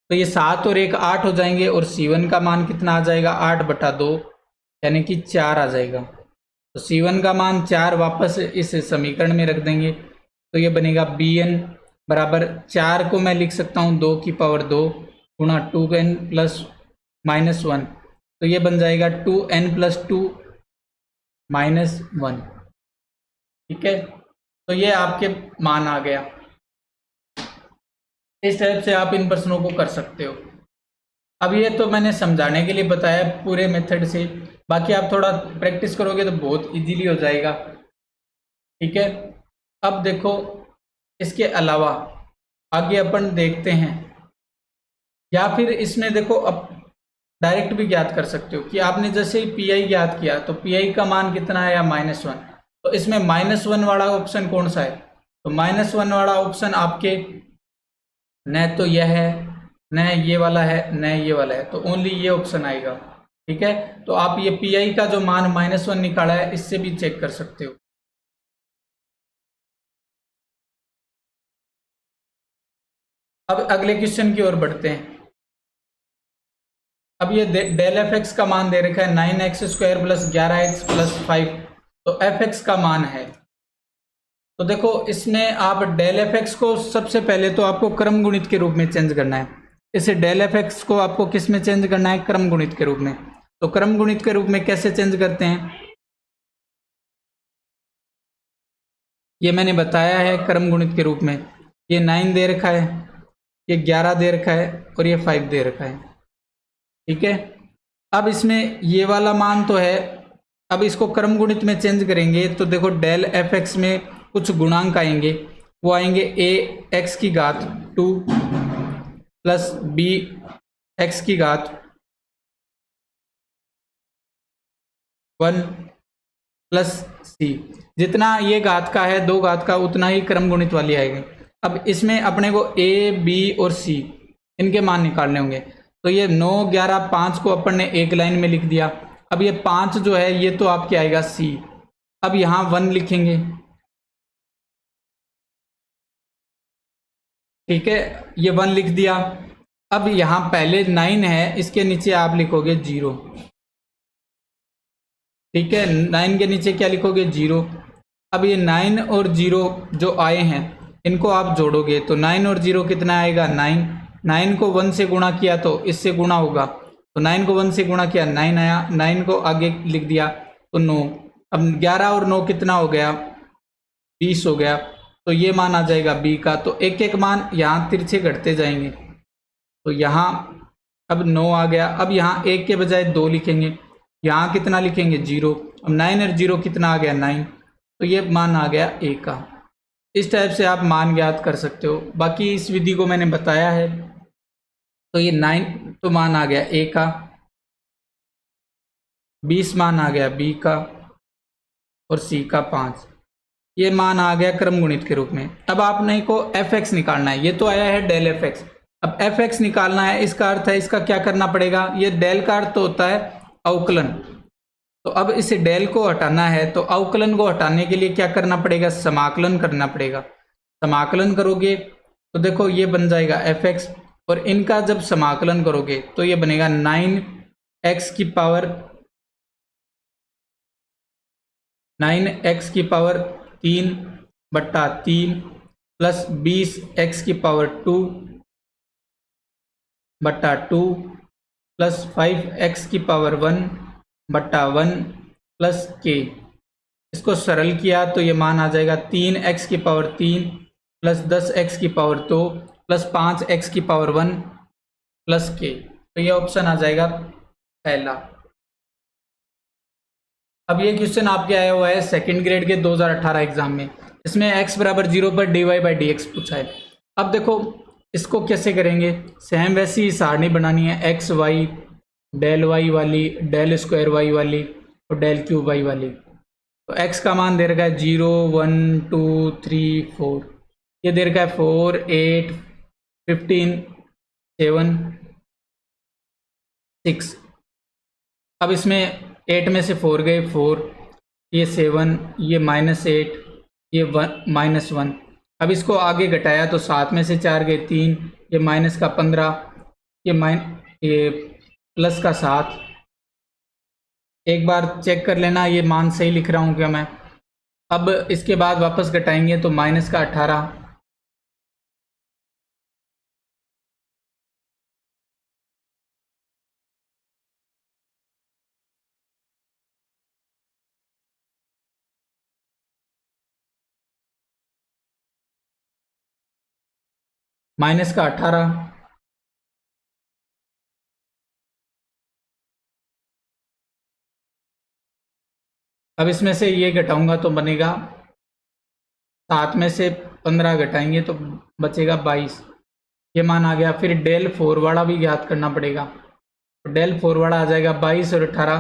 तो ये 7 और 1 8 हो जाएंगे और C1 का मान कितना आ जाएगा, 8/2 यानी कि 4 आ जाएगा। तो C1 का मान 4 वापस इस समीकरण में रख देंगे, तो ये बनेगा BN बराबर 4 को मैं लिख सकता हूँ 2 की पावर 2 गुणा 2n प्लस -1, तो ये बन जाएगा 2n प्लस 2 -1। ठीक है, तो ये आपके मान आ गया। इस टाइप से आप इन प्रश्नों को कर सकते हो। अब ये तो मैंने समझाने के लिए बताया पूरे मेथड से, बाकी आप थोड़ा प्रैक्टिस करोगे तो बहुत इजीली हो जाएगा। ठीक है, अब देखो इसके अलावा आगे अपन देखते हैं, या फिर इसमें देखो अब डायरेक्ट भी ज्ञात कर सकते हो कि आपने जैसे ही PI ज्ञात किया तो PI का मान कितना आया, -1। तो इसमें -1 वाला ऑप्शन कौन सा है, तो -1 वाला ऑप्शन आपके न तो यह है, न ये वाला है, न ये वाला है, तो ओनली ये ऑप्शन आएगा। ठीक है, तो आप ये PI का जो मान -1 निकाला है इससे भी चेक कर सकते हो। अब अगले क्वेश्चन की ओर बढ़ते हैं। अब ये डेल fx का मान दे रखा है 9x² प्लस 11x प्लस 5, तो fx का मान है। तो देखो इसमें आप डेल fx को सबसे पहले तो आपको क्रम गुणित के रूप में चेंज करना है। इसे डेल fx को आपको किस में चेंज करना है, क्रम गुणित के रूप में। तो क्रम गुणित के रूप में कैसे चेंज करते हैं, ये मैंने बताया है क्रम गुणित के रूप में। ये 9 दे रखा है, ये 11 दे रखा है और ये 5 दे रखा है। ठीक है, अब इसमें ये वाला मान तो है, अब इसको क्रम गुणित में चेंज करेंगे तो देखो डेल fx में कुछ गुणांक आएंगे, वो आएंगे ax की घात 2 प्लस bx की घात 1 प्लस c। जितना ये घात का है, 2 घात का, उतना ही क्रम गुणित वाली आएगी। अब इसमें अपने को a, b और c इनके मान निकालने होंगे। तो ये 9, 11, 5 को अपन ने एक लाइन में लिख दिया। अब ये 5 जो है ये तो आपके आएगा c। अब यहाँ 1 लिखेंगे। ठीक है, ये 1 लिख दिया। अब यहाँ पहले 9 है, इसके नीचे आप लिखोगे 0। ठीक है, 9 के नीचे क्या लिखोगे, 0। अब ये 9 और 0 जो आए हैं इनको आप जोड़ोगे तो 9 और 0 कितना आएगा, 9। 9 को 1 से गुणा किया तो इससे गुणा होगा, तो 9 को 1 से गुणा किया 9 आया, 9 को आगे लिख दिया तो 9। अब 11 और 9 कितना हो गया, 20 हो गया। तो ये मान आ जाएगा बी का। तो एक एक मान यहाँ तिरछे घटते जाएंगे। तो यहाँ अब 9 आ गया। अब यहाँ 1 के बजाय 2 लिखेंगे, यहाँ कितना लिखेंगे 0। अब 9 और 0 कितना आ गया 9। तो ये मान आ गया ए का। इस टाइप से आप मान ज्ञात कर सकते हो। बाकी इस विधि को मैंने बताया है। तो ये 9 तो मान आ गया ए का, 20 मान आ गया बी का और सी का 5। ये मान आ गया क्रम गुणित के रूप में। अब आपने को एफ एक्स निकालना है। ये तो आया है डेल एफ एक्स। अब एफ एक्स निकालना है, इसका अर्थ है इसका क्या करना पड़ेगा, ये डेल का अर्थ तो होता है अवकलन। तो अब इसे डेल को हटाना है, तो अवकलन को हटाने के लिए क्या करना पड़ेगा, समाकलन करना पड़ेगा। समाकलन करोगे तो देखो ये बन जाएगा एफ एक्स, और इनका जब समाकलन करोगे तो ये बनेगा 9x की पावर 3 बट्टा 3 प्लस 20x की पावर 2 बट्टा 2 प्लस 5x की पावर 1 बट्टा 1 प्लस k। इसको सरल किया तो ये मान आ जाएगा 3x की पावर 3 प्लस 10x की पावर 2 प्लस 5x की पावर 1 प्लस k। तो ये ऑप्शन आ जाएगा पहला। अब ये क्वेश्चन आपके आया हुआ है सेकंड ग्रेड के 2018 एग्जाम में। इसमें x बराबर 0 पर dy/dx पूछा है। अब देखो इसको कैसे करेंगे, सेम वैसी ही सारणी बनानी है, एक्स वाई, डेल वाई वाली, डेल स्क्वायर वाई वाली और डेल क्यूब वाई वाली। तो x का मान दे रखा है 0 1 2 3 4, ये दे रखा है 4 8 15 7 6। अब इसमें 8 में से 4 गए 4, ये 7, ये -8, ये -1। अब इसको आगे घटाया तो 7 में से 4 गए 3, ये माइनस का 15, ये प्लस का 7। एक बार चेक कर लेना ये मान सही लिख रहा हूँ क्या मैं। अब इसके बाद वापस घटाएंगे तो माइनस का 18, माइनस का 18, अब इसमें से ये घटाऊंगा तो बनेगा 7 में से 15 घटाएंगे तो बचेगा 22। ये मान आ गया। फिर डेल 4 वाला भी ज्ञात करना पड़ेगा। तो डेल 4 वाला आ जाएगा 22 और 18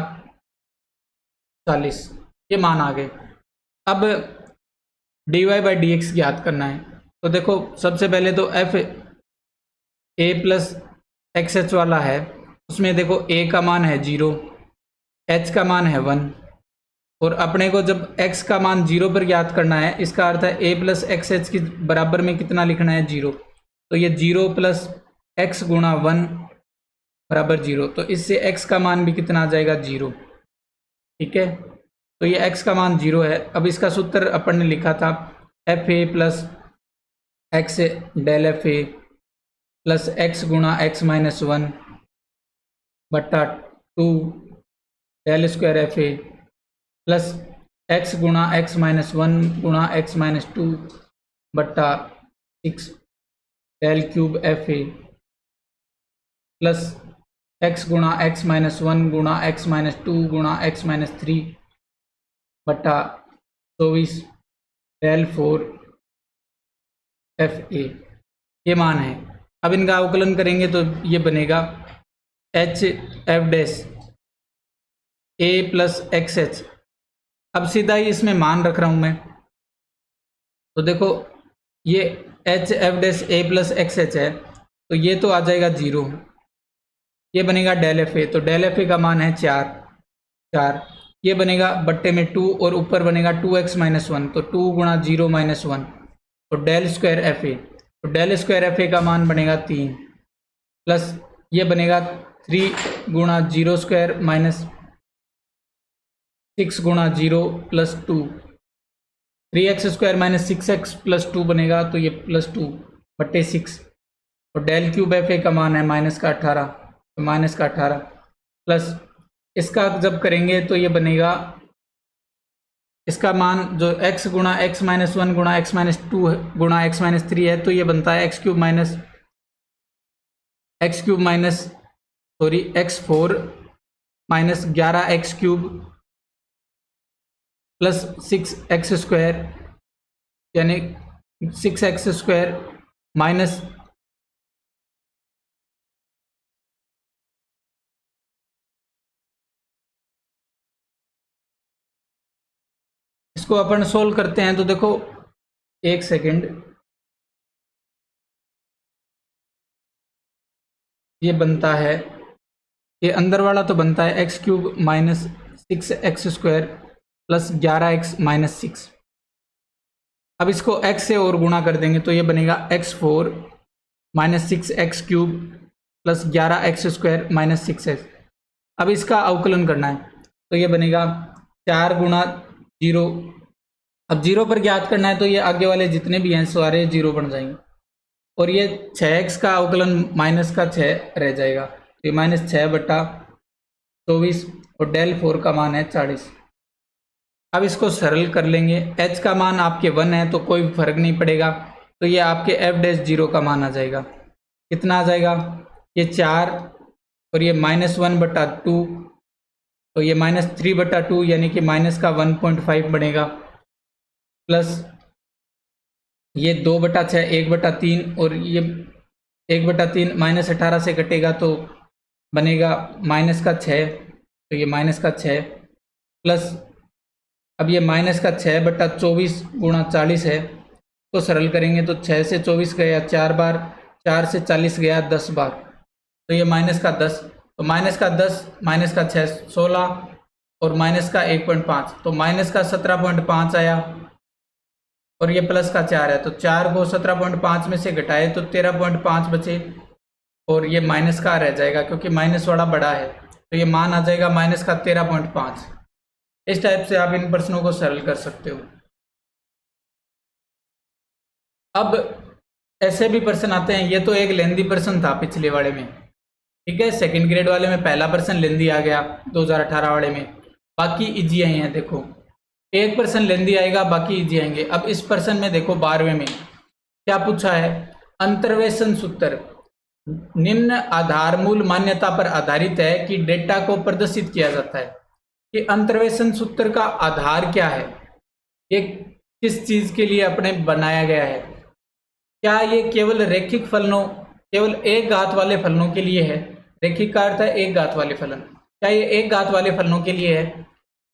40। ये मान आ गए। अब dy/dx ज्ञात करना है। तो देखो सबसे पहले तो F A plus x H वाला है, उसमें देखो a का मान है 0, h का मान है 1, और अपने को जब x का मान 0 पर ज्ञात करना है, इसका अर्थ है a प्लस एक्स एच की बराबर में कितना लिखना है 0। तो ये 0 प्लस x गुणा 1 बराबर 0। तो इससे x का मान भी कितना आ जाएगा 0। ठीक है, तो ये x का मान 0 है। अब इसका सूत्र अपन ने लिखा था f A plus x del F A plus x गुणा x-1 बट्टा 2 del square F A plus x गुणा x-1 गुणा x-2 बट्टा 6 del cube F A plus x गुणा x-1 गुणा x-2 गुणा x-3 बट्टा 24 डेल 4 एफ ए। ये मान है। अब इनका अवकलन करेंगे तो ये बनेगा H f dash a plus x H. अब सीधा ही इसमें मान रख रहा हूँ मैं। तो देखो ये H f dash a plus x H है, तो ये तो आ जाएगा 0। ये बनेगा डेल एफ ए, तो डेल एफ ए का मान है 4। ये बनेगा बट्टे में 2 और ऊपर बनेगा 2x-1, तो 2 गुणा 0 - 1, तो डेल स्क्वायर एफ ए। तो डेल स्क्वायर एफ ए का मान बनेगा 3 प्लस ये बनेगा 3 गुणा 0 स्क्वायर माइनस 6 गुणा 0 plus 2, 3x square minus 6x plus 2 बनेगा, तो ये प्लस 2 बट्टे 6। और डेल क्यूब एफ ए का मान है -18, तो -18 प्लस इसका जब करेंगे तो ये बनेगा, इसका मान जो x गुणा x-1 गुणा x-2 गुणा x-3 है, तो ये बनता है x3 minus x4 minus 11x3 plus 6x2 यानी 6x2 माइनस इसको अपन सोल्व करते हैं तो देखो एक सेकेंड, ये बनता है, ये अंदर वाला तो बनता है x3 minus 6x2 plus 11x minus 6। अब इसको x से और गुणा कर देंगे तो ये बनेगा x4 minus 6x3 plus 11x2 minus 6x। अब इसका अवकलन करना है तो ये बनेगा 4 गुणा 0। अब 0 पर ज्ञात करना है तो ये आगे वाले जितने भी हैं सारे 0 बन जाएंगे और ये 6x का अवकलन माइनस का 6 रह जाएगा, तो ये माइनस 6/24 और डेल 4 का मान है 40। अब इसको सरल कर लेंगे, h का मान आपके 1 है तो कोई फर्क नहीं पड़ेगा, तो ये आपके f'0 का मान आ जाएगा। कितना आ जाएगा, ये 4 और ये -1/2, तो ये -3/2 यानी कि माइनस का 1.5 बनेगा, प्लस ये 2/6 1/3 और ये 1/3 -18 से कटेगा तो बनेगा माइनस का 6, तो ये माइनस का 6 प्लस अब ये माइनस का 6/24 गुणा 40 है, तो सरल करेंगे तो 6 से 24 गया 4 बार, 4 से 40 गया 10 बार, तो ये माइनस का 10, तो माइनस का 10 माइनस का 6 16 और माइनस का 1.5, तो माइनस का 17.5 आया और ये प्लस का 4 है, तो 4 को 17.5 में से घटाए तो 13.5 बचे और ये माइनस का रह जाएगा क्योंकि माइनस वाला बड़ा है, तो ये मान आ जाएगा माइनस का 13.5। इस टाइप से आप इन प्रश्नों को सरल कर सकते हो। अब ऐसे भी प्रश्न आते हैं, ये तो एक लेंदी प्रश्न था पिछले वाले में, ठीक है, सेकंड ग्रेड वाले में पहला प्रश्न लेंदी आ गया 2018 वाले में, बाकी इजी आए हैं। देखो एक प्रश्न लेंदी आएगा बाकी इजी आएंगे। अब इस प्रश्न में देखो 12वें में क्या पूछा है, अंतर्वेशन सूत्र निम्न आधारमूल मान्यता पर आधारित है कि डेटा को प्रदर्शित किया जाता है। कि अंतर्वेशन सूत्र का आधार क्या है, ये किस चीज के लिए अपने बनाया गया है, क्या ये केवल रैखिक फलनों, केवल एक घात वाले फलनों के लिए है, रैखिक का अर्थ है एक घात वाले फलन, क्या ये एक घात वाले फलनों के लिए है,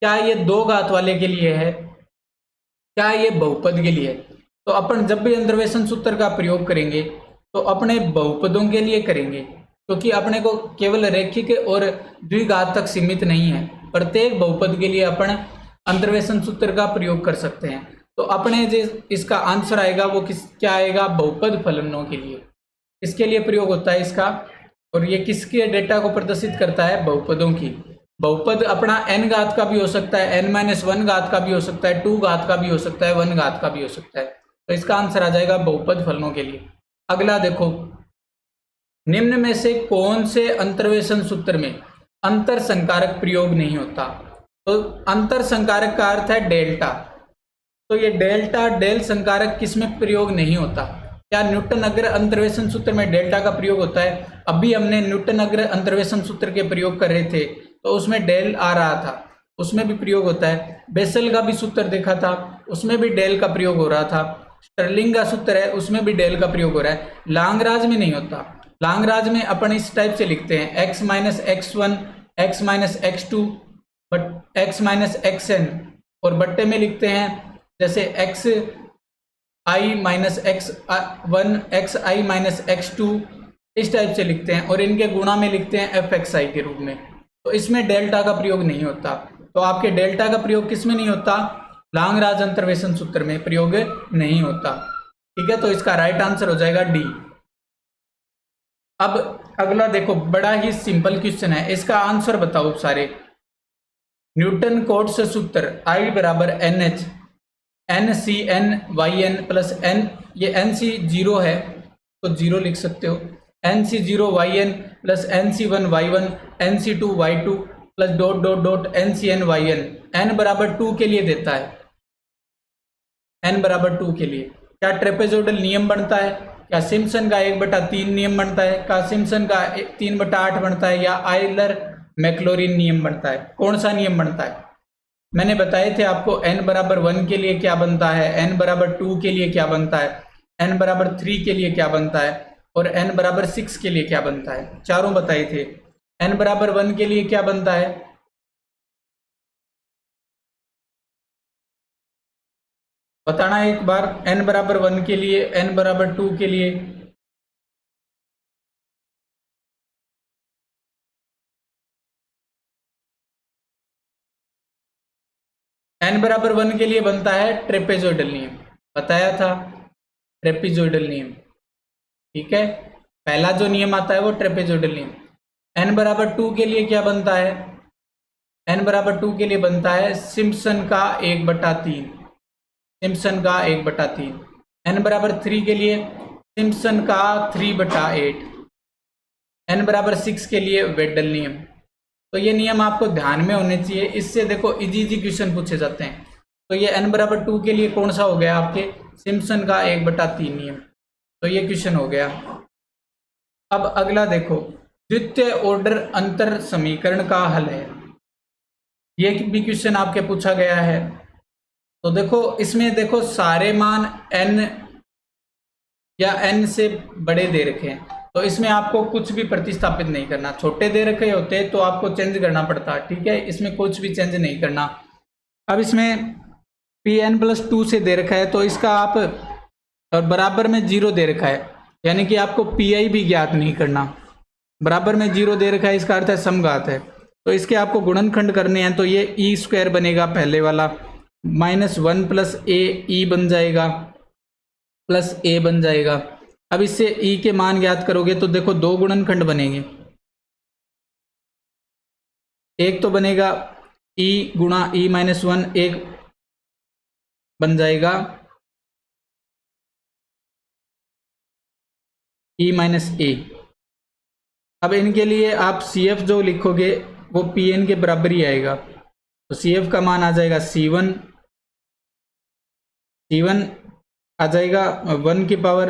क्या ये दो घात वाले के लिए है, क्या ये बहुपद के लिए है। तो अपन जब भी अंतर्वेशन सूत्र का प्रयोग करेंगे तो अपने बहुपदों के लिए करेंगे, क्योंकि अपने को केवल रैखिक और द्विघात तक सीमित नहीं है, प्रत्येक बहुपद के लिए अपन अंतर्वेशन सूत्र का प्रयोग कर सकते हैं। तो अपने जो इसका आंसर आएगा वो क्या आएगा, बहुपद फलनों के लिए, इसके लिए प्रयोग होता है इसका। और ये किसके डेटा को प्रदर्शित करता है, बहुपदों की। बहुपद अपना n घात का भी हो सकता है, n-1 घात का भी हो सकता है, 2 घात का भी हो सकता है, 1 घात का भी हो सकता है। तो इसका आंसर आ जाएगा बहुपद फलनों के लिए। अगला देखो, निम्न में से कौन से अंतर्वेशन सूत्र में अंतर संकारक प्रयोग नहीं होता। तो अंतर संकारक का अर्थ है डेल्टा, तो ये डेल्टा डेल संकारक किसमें प्रयोग नहीं होता। क्या न्यूटन अग्र अंतर्वेशन सूत्र में डेल्टा का प्रयोग होता है। अभी हमने न्यूटन अग्र अंतर्वेशन सूत्र के प्रयोग कर रहे थे तो उसमें डेल आ रहा था, उसमें भी प्रयोग होता है। बेसल का भी सूत्र देखा था, उसमें भी डेल का प्रयोग हो रहा था। स्टर्लिंग का सूत्र है, उसमें भी डेल का प्रयोग हो रहा है। लांगराज में नहीं होता। लांगराज में अपन इस टाइप से लिखते हैं x minus x1 x minus x2 but x minus xn, और बट्टे में लिखते हैं जैसे x i minus x1 x i minus x2, इस टाइप से लिखते हैं, और इनके गुणा में लिखते हैं fxi के रूप में। तो इसमें डेल्टा का प्रयोग नहीं होता। तो आपके डेल्टा का प्रयोग किस में नहीं होता, लांगराज अंतर्वेशन सूत्र में प्रयोग नहीं होता। ठीक है, तो इसका राइट आंसर हो जाएगा डी। अब अगला देखो, बड़ा ही सिंपल क्वेश्चन है, इसका आंसर बताओ सारे। न्यूटन कोट्स सूत्र I बराबर NH NCN YN plus N, ये NC 0 है तो 0 लिख सकते हो। NC0 YN plus NC1 Y1 NC2 Y2 plus dot dot dot NCN YN n बराबर 2 के लिए देता है, n बराबर 2 के लिए क्या ट्रेपेजोइडल नियम बनता है, क्या सिम्पसन का 1/3 नियम बनता है, क्या सिम्पसन का 3/8 बनता है, या आयलर मैक्लॉरिन नियम बनता है? कौन सा नियम बनता है? मैंने बताए थे आपको n बराबर 1 के लिए क्या बनता है, n बराबर 2 के लिए क्या बनता है, n बराबर 3 के लिए क्या बनता है, और n बराबर 6 के लिए क्या बनता है। चारों बताए थे। n बराबर 1 के लिए क्या बनता है? बताना एक बार। n बराबर 1 के लिए, n बराबर 2 के लिए। n बराबर 1 के लिए बनता है ट्रेपेजोइडल नियम, बताया था, ट्रेपेजोइडल नियम। ठीक है, पहला जो नियम आता है वो ट्रेपेजोइडल नियम। n बराबर 2 के लिए क्या बनता है? n बराबर 2 के लिए बनता है सिम्पसन का 1/3, सिम्पसन का 1/3। n बराबर 3 के लिए सिम्पसन का 3/8। n बराबर 6 के लिए वेडल नियम। तो ये नियम आपको ध्यान में होने चाहिए, इससे देखो इजी इजी क्वेश्चन पूछे जाते हैं। तो ये n बराबर 2 के लिए कौन सा हो गया आपके? सिम्पसन का 1/3 नियम। तो ये क्वेश्चन हो गया। अब अगला देखो, द्वितीय ऑर्डर अंतर समीकरण का हल है। ये भी क्वेश्चन आपके पूछा गया है। तो देखो इसमें देखो सारे मान n या n से बड़े दे रखे हैं, तो इसमें आपको कुछ भी प्रतिस्थापित नहीं करना। छोटे दे रखे होते तो आपको चेंज करना पड़ता, ठीक है, इसमें कुछ भी चेंज नहीं करना। अब इसमें Pn+2 से दे रखा है, तो इसका आप, और बराबर में 0 दे रखा है, यानी कि आपको Pi भी ज्ञात नहीं करना। बराबर में 0 दे रखा है, इसका अर्थ है समघात है। तो इसके आपको गुणनखंड करने हैं, तो ये e² बनेगा पहले वाला, -1 + a e बन जाएगा, प्लस a बन जाएगा। अब इससे e के मान ज्ञात करोगे तो देखो दो गुणनखंड बनेंगे। एक तो बनेगा e गुणा e-1, एक बन जाएगा e-a। अब इनके लिए आप CF जो लिखोगे वो Pn के बराबर ही आएगा। तो CF का मान आ जाएगा C1 आ जाएगा 1 की पावर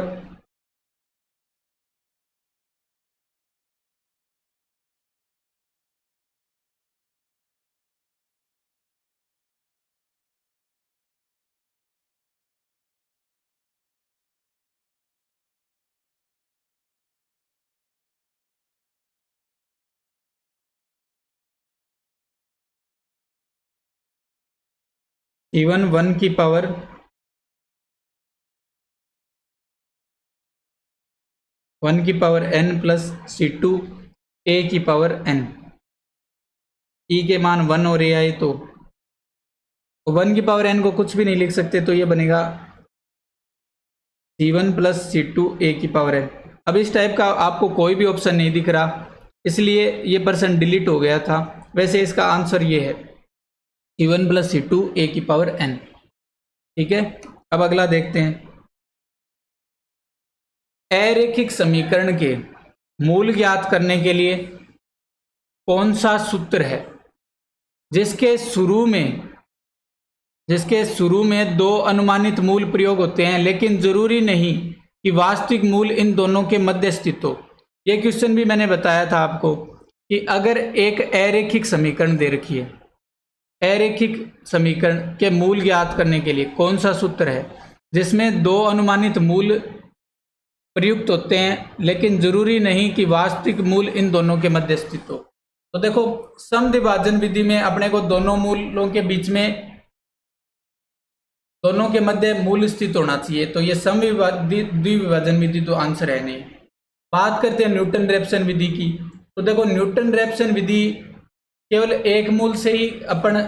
C1 1 की power n plus C2 a की पावर n। e के मान 1 और a आए तो 1 की पावर n को कुछ भी नहीं लिख सकते, तो ये बनेगा C1 प्लस C2 a की पावर n। अब इस टाइप का आपको कोई भी ऑप्शन नहीं दिख रहा, इसलिए ये परसेंट डिलीट हो गया था। वैसे इसका आंसर ये है C1 प्लस C2 a की पावर n। ठीक है, अब अगला देखते हैं। अरैखिक समीकरण के मूल ज्ञात करने के लिए कौन सा सूत्र है जिसके शुरू में दो अनुमानित मूल प्रयोग होते हैं, लेकिन जरूरी नहीं कि वास्तविक मूल इन दोनों के मध्य स्थित हो। यह क्वेश्चन भी मैंने बताया था आपको कि अगर एक अरैखिक समीकरण दे रखी है, अरैखिक समीकरण के मूल ज्ञात करने के लिए कौन सा सूत्र है जिसमें दो अनुमानित मूल प्रयुक्त होते हैं, लेकिन जरूरी नहीं कि वास्तविक मूल इन दोनों के मध्य स्थित हो। तो देखो समद्विभाजन विधि में अपने को दोनों मूलों के बीच में, दोनों के मध्य मूल स्थित होना चाहिए। तो ये द्विविभाजन विधि तो आंसर है नहीं। बात करते हैं न्यूटन रेफसन विधि की। तो देखो न्यूटन रेफसन विधि केवल एक मूल से ही अपन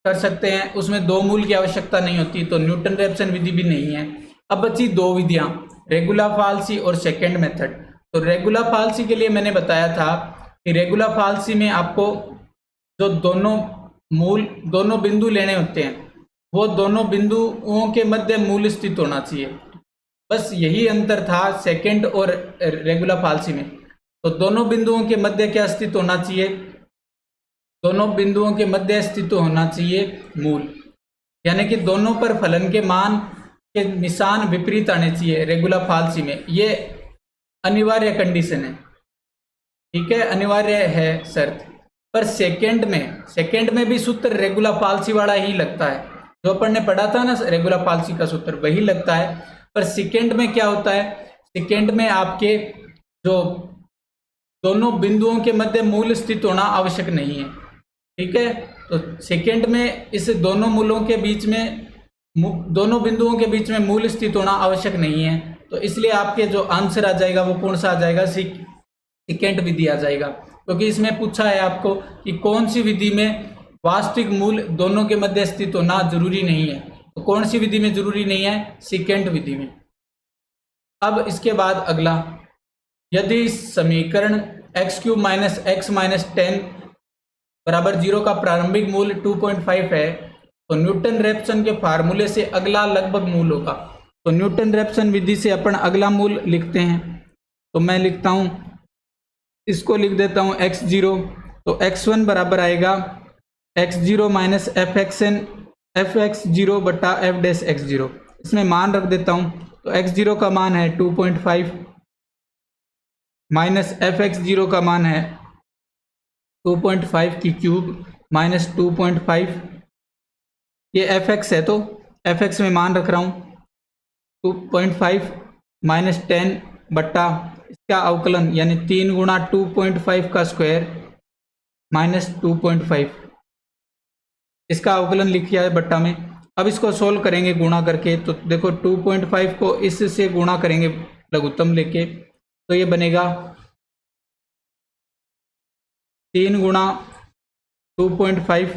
कर सकते हैं, उसमें दो मूल की आवश्यकता नहीं होती, तो न्यूटन रेफसन विधि भी नहीं है। अब बची दो विधियां, रेगुलर फाल्सी और सेकेंड मेथड। तो रेगुलर फाल्सी के लिए मैंने बताया था कि रेगुलर फाल्सी में आपको जो दोनों बिंदु लेने होते हैं, वो दोनों बिंदुओं के मध्य मूल स्थित होना चाहिए। बस यही अंतर था सेकेंड और रेगुलर फाल्सी में। तो दोनों बिंदुओं के मध्य क्या अस्तित्व होना चाहिए, दोनों बिंदुओं के मध्य अस्तित्व होना चाहिए मूल, यानी कि दोनों पर फलन के मान के निशान विपरीत आने चाहिए रेगुलर फाल्सी में। ये अनिवार्य कंडीशन है, ठीक है, अनिवार्य है शर्त। पर सेकेंड में भी सूत्र रेगुलर फाल्सी वाला ही लगता है, जो अपन ने पढ़ा था ना रेगुलर फाल्सी का सूत्र वही लगता है। पर सेकेंड में क्या होता है, सेकेंड में आपके जो दोनों बिंदुओं के मध्य मूल स्थित होना आवश्यक नहीं है, ठीक है। तो सेकेंड में इस दोनों मूलों के बीच में, दोनों बिंदुओं के बीच में मूल स्थित होना आवश्यक नहीं है। तो इसलिए आपके जो आंसर आ जाएगा वो कौन सा आ जाएगा, सेकेंड विधि आ जाएगा। क्योंकि तो इसमें पूछा है आपको कि कौन सी विधि में वास्तविक मूल दोनों के मध्य स्थित होना जरूरी नहीं है, तो कौन सी विधि में जरूरी नहीं है, सेकेंड विधि में। अब इसके बाद अगला, यदि समीकरण x³ माइनस x माइनस 10 बराबर 0 का प्रारंभिक मूल्य 2.5 है, तो न्यूटन रेफसन के फार्मूले से अगला लगभग मूल होगा। तो न्यूटन रेफसन विधि से अपन अगला मूल लिखते हैं। तो मैं लिखता हूं, इसको लिख देता हूं x0। तो x1 बराबर आएगा x0 माइनस fx0 बटा f डैश x0। इसमें मान रख देता हूं। तो x0 का मान है 2.5 माइनस fx0 का मान है 2.5 की क्यूब माइनस 2.5, ये fx है तो fx में मान रख रहा हूँ 2.5 माइनस 10 बट्टा इसका अवकलन यानी 3 गुणा 2.5 का स्क्वायर माइनस 2.5, इसका अवकलन लिखा है बट्टा में। अब इसको सोल्व करेंगे गुणा करके। तो देखो 2.5 को इससे गुणा करेंगे लघुत्तम लेके, तो ये बनेगा 3 गुणा 2.5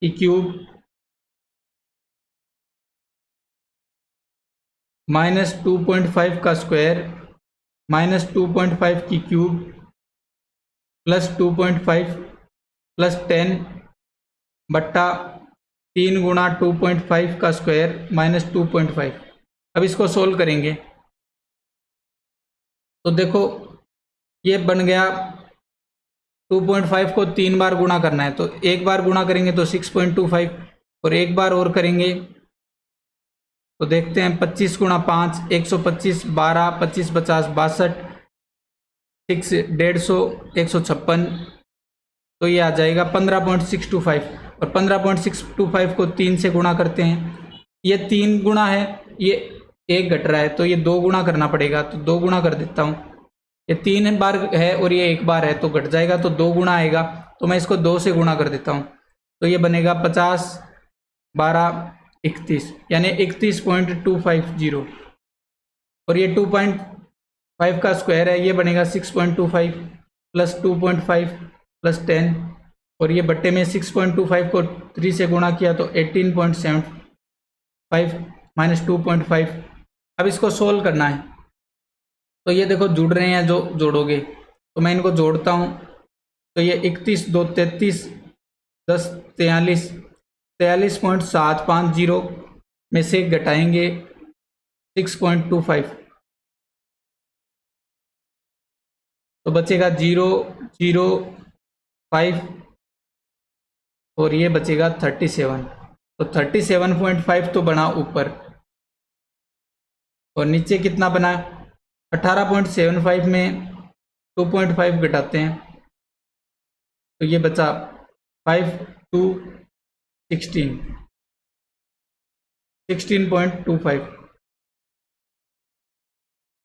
की क्यूब माइनस 2.5 का स्क्वायर माइनस 2.5 की क्यूब प्लस 2.5 प्लस 10 बट्टा 3 गुणा 2.5 का स्क्वायर माइनस 2.5। अब इसको सोल्व करेंगे तो देखो ये बन गया, 2.5 को 3 बार गुणा करना है, तो एक बार गुणा करेंगे तो 6.25 और एक बार और करेंगे तो देखते हैं 25 गुणा 5 125, 12 25 50 62, 6 150 156, तो ये आ जाएगा 15.625। और 15.625 को 3 से गुणा करते हैं, ये 3 गुणा है, ये 1 घट रहा है तो ये 2 गुणा करना पड़ेगा, तो 2 गुणा कर देता हूँ। ये 3 बार है और ये 1 बार है तो घट जाएगा, तो 2 गुणा आएगा, तो मैं इसको 2 से गुणा कर देता हूँ। तो ये बनेगा 50 12 31 यानी 31.250, और ये 2.5 का स्क्वायर है, ये बनेगा 6.25 प्लस 2.5 प्लस 10, और ये बट्टे में 6.25 को 3 से गुणा किया तो 18.75 माइनस 2.5। अब इसको सोल्व करना है। तो ये देखो जुड़ रहे हैं, जो जोड़ोगे तो मैं इनको जोड़ता हूँ। तो ये 31 2 33 10 43 43.750 में से घटाएंगे 6.25 तो बचेगा 0 0 5 और ये बचेगा 37। तो 37.5 तो बना ऊपर, और नीचे कितना बना 18.75 में 2.5 घटाते हैं तो ये बचा 5 2 16 16.25।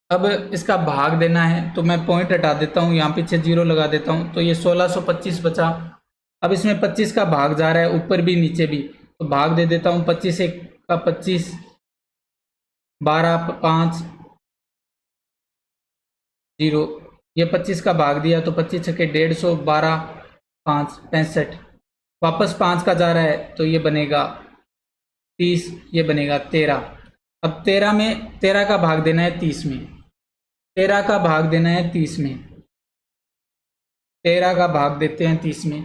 अब इसका भाग देना है तो मैं पॉइंट हटा देता हूँ, यहाँ पीछे 0 लगा देता हूँ, तो ये 1625 बचा। अब इसमें 25 का भाग जा रहा है ऊपर भी नीचे भी, तो भाग दे देता हूँ। 25 1 का 25, 12 5 0, ये 25 का भाग दिया तो 25 छके 150, 12 5 65, वापस 5 का जा रहा है तो ये बनेगा 30, ये बनेगा 13। अब 13 में 13 का भाग देना है 30 में, 13 का भाग देना है 30 में, 13 का भाग देते हैं 30 में।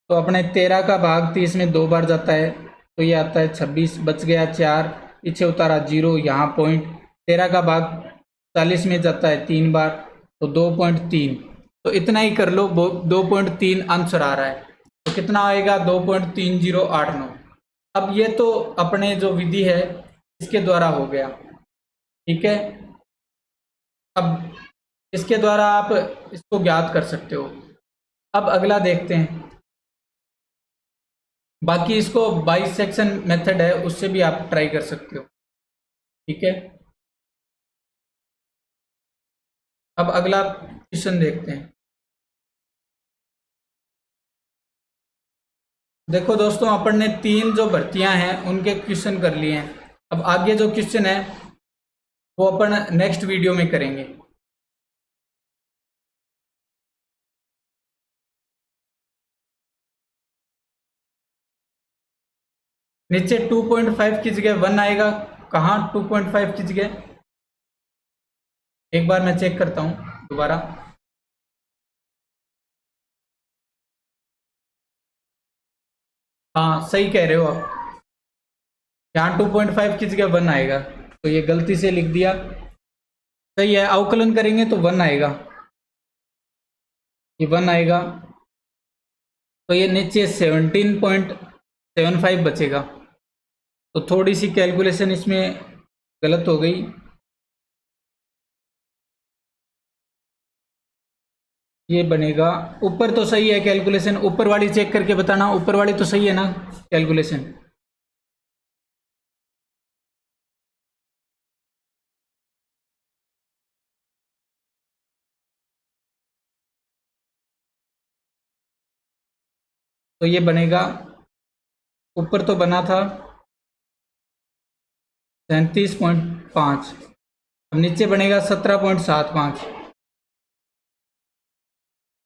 तो अपने 13 का भाग 30 में 2 बार जाता है तो ये आता है 26, बच गया 4, पीछे उतारा 0, यहाँ पॉइंट, 13 का भाग 40 में जाता है 3 बार, तो 2.3, तो इतना ही कर लो। 2.3 आंसर आ रहा है, तो कितना आएगा? 2.3089। अब ये तो अपने जो विधि है इसके द्वारा हो गया, ठीक है। अब इसके द्वारा आप इसको ज्ञात कर सकते हो। अब अगला देखते हैं। बाकी इसको बाइसेक्शन मेथड है, उससे भी आप ट्राई कर सकते हो, ठीक है। अब अगला क्वेश्चन देखते हैं। देखो दोस्तों, अपन ने 3 जो भर्तियां हैं उनके क्वेश्चन कर लिए हैं। अब आगे जो क्वेश्चन है वो अपन नेक्स्ट वीडियो में करेंगे। नीचे 2.5 की जगह 1 आएगा। कहाँ 2.5 की जगह? एक बार मैं चेक करता हूँ दोबारा। हाँ, सही कह रहे हो आप, यहाँ 2.5 की जगह 1 आएगा, तो ये गलती से लिख दिया। सही है, अवकलन करेंगे तो 1 आएगा, ये 1 आएगा, तो ये नीचे 17.75 बचेगा। तो थोड़ी सी कैलकुलेशन इसमें गलत हो गई। ये बनेगा, ऊपर तो सही है कैलकुलेशन, ऊपर वाली चेक करके बताना, ऊपर वाली तो सही है ना कैलकुलेशन? तो ये बनेगा, ऊपर तो बना था 37.5, अब नीचे बनेगा 17.75।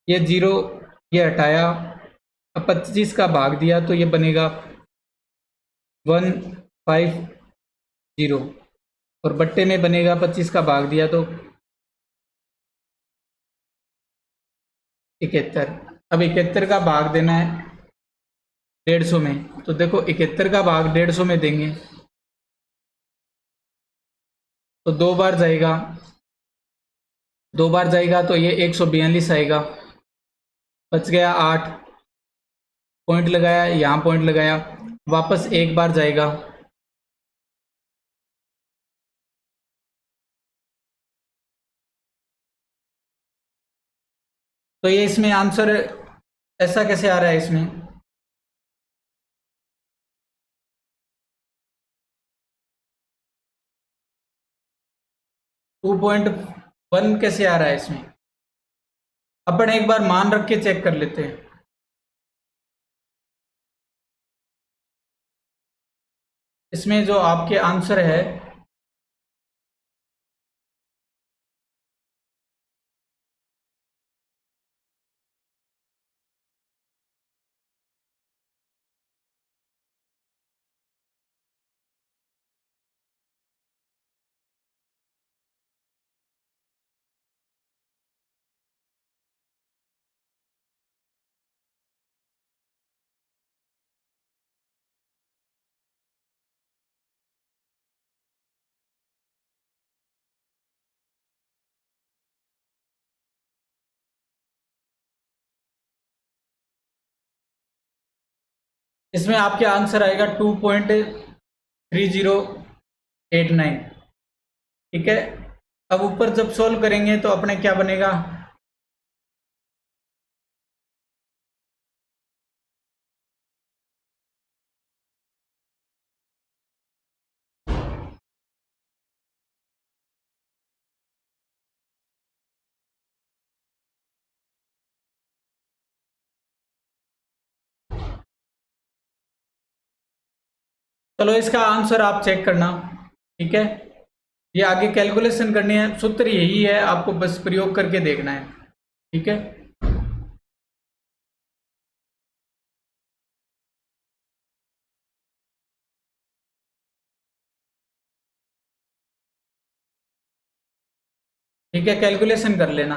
ये 0 ये हटाया, अब 25 का भाग दिया तो ये बनेगा 150, और बट्टे में बनेगा 25 का भाग दिया तो 71। अब 71 का भाग देना है 150 में, तो देखो 71 का भाग 150 में देंगे तो 2 बार जाएगा, 2 बार जाएगा तो ये 142 आएगा, बच गया 8। पॉइंट लगाया, यहाँ पॉइंट लगाया, वापस एक बार जाएगा, तो ये इसमें आंसर ऐसा कैसे आ रहा है इसमें? 2.1 कैसे आ रहा है इसमें? अपन एक बार मान रख के चेक कर लेते हैं। इसमें जो आपके आंसर है, इसमें आपके आंसर आएगा 2.3089, ठीक है। अब ऊपर जब सॉल्व करेंगे तो अपने क्या बनेगा? चलो इसका आंसर आप चेक करना, ठीक है। ये आगे कैलकुलेशन करनी है, सूत्र यही है, आपको बस प्रयोग करके देखना है, ठीक है। ठीक है, कैलकुलेशन कर लेना।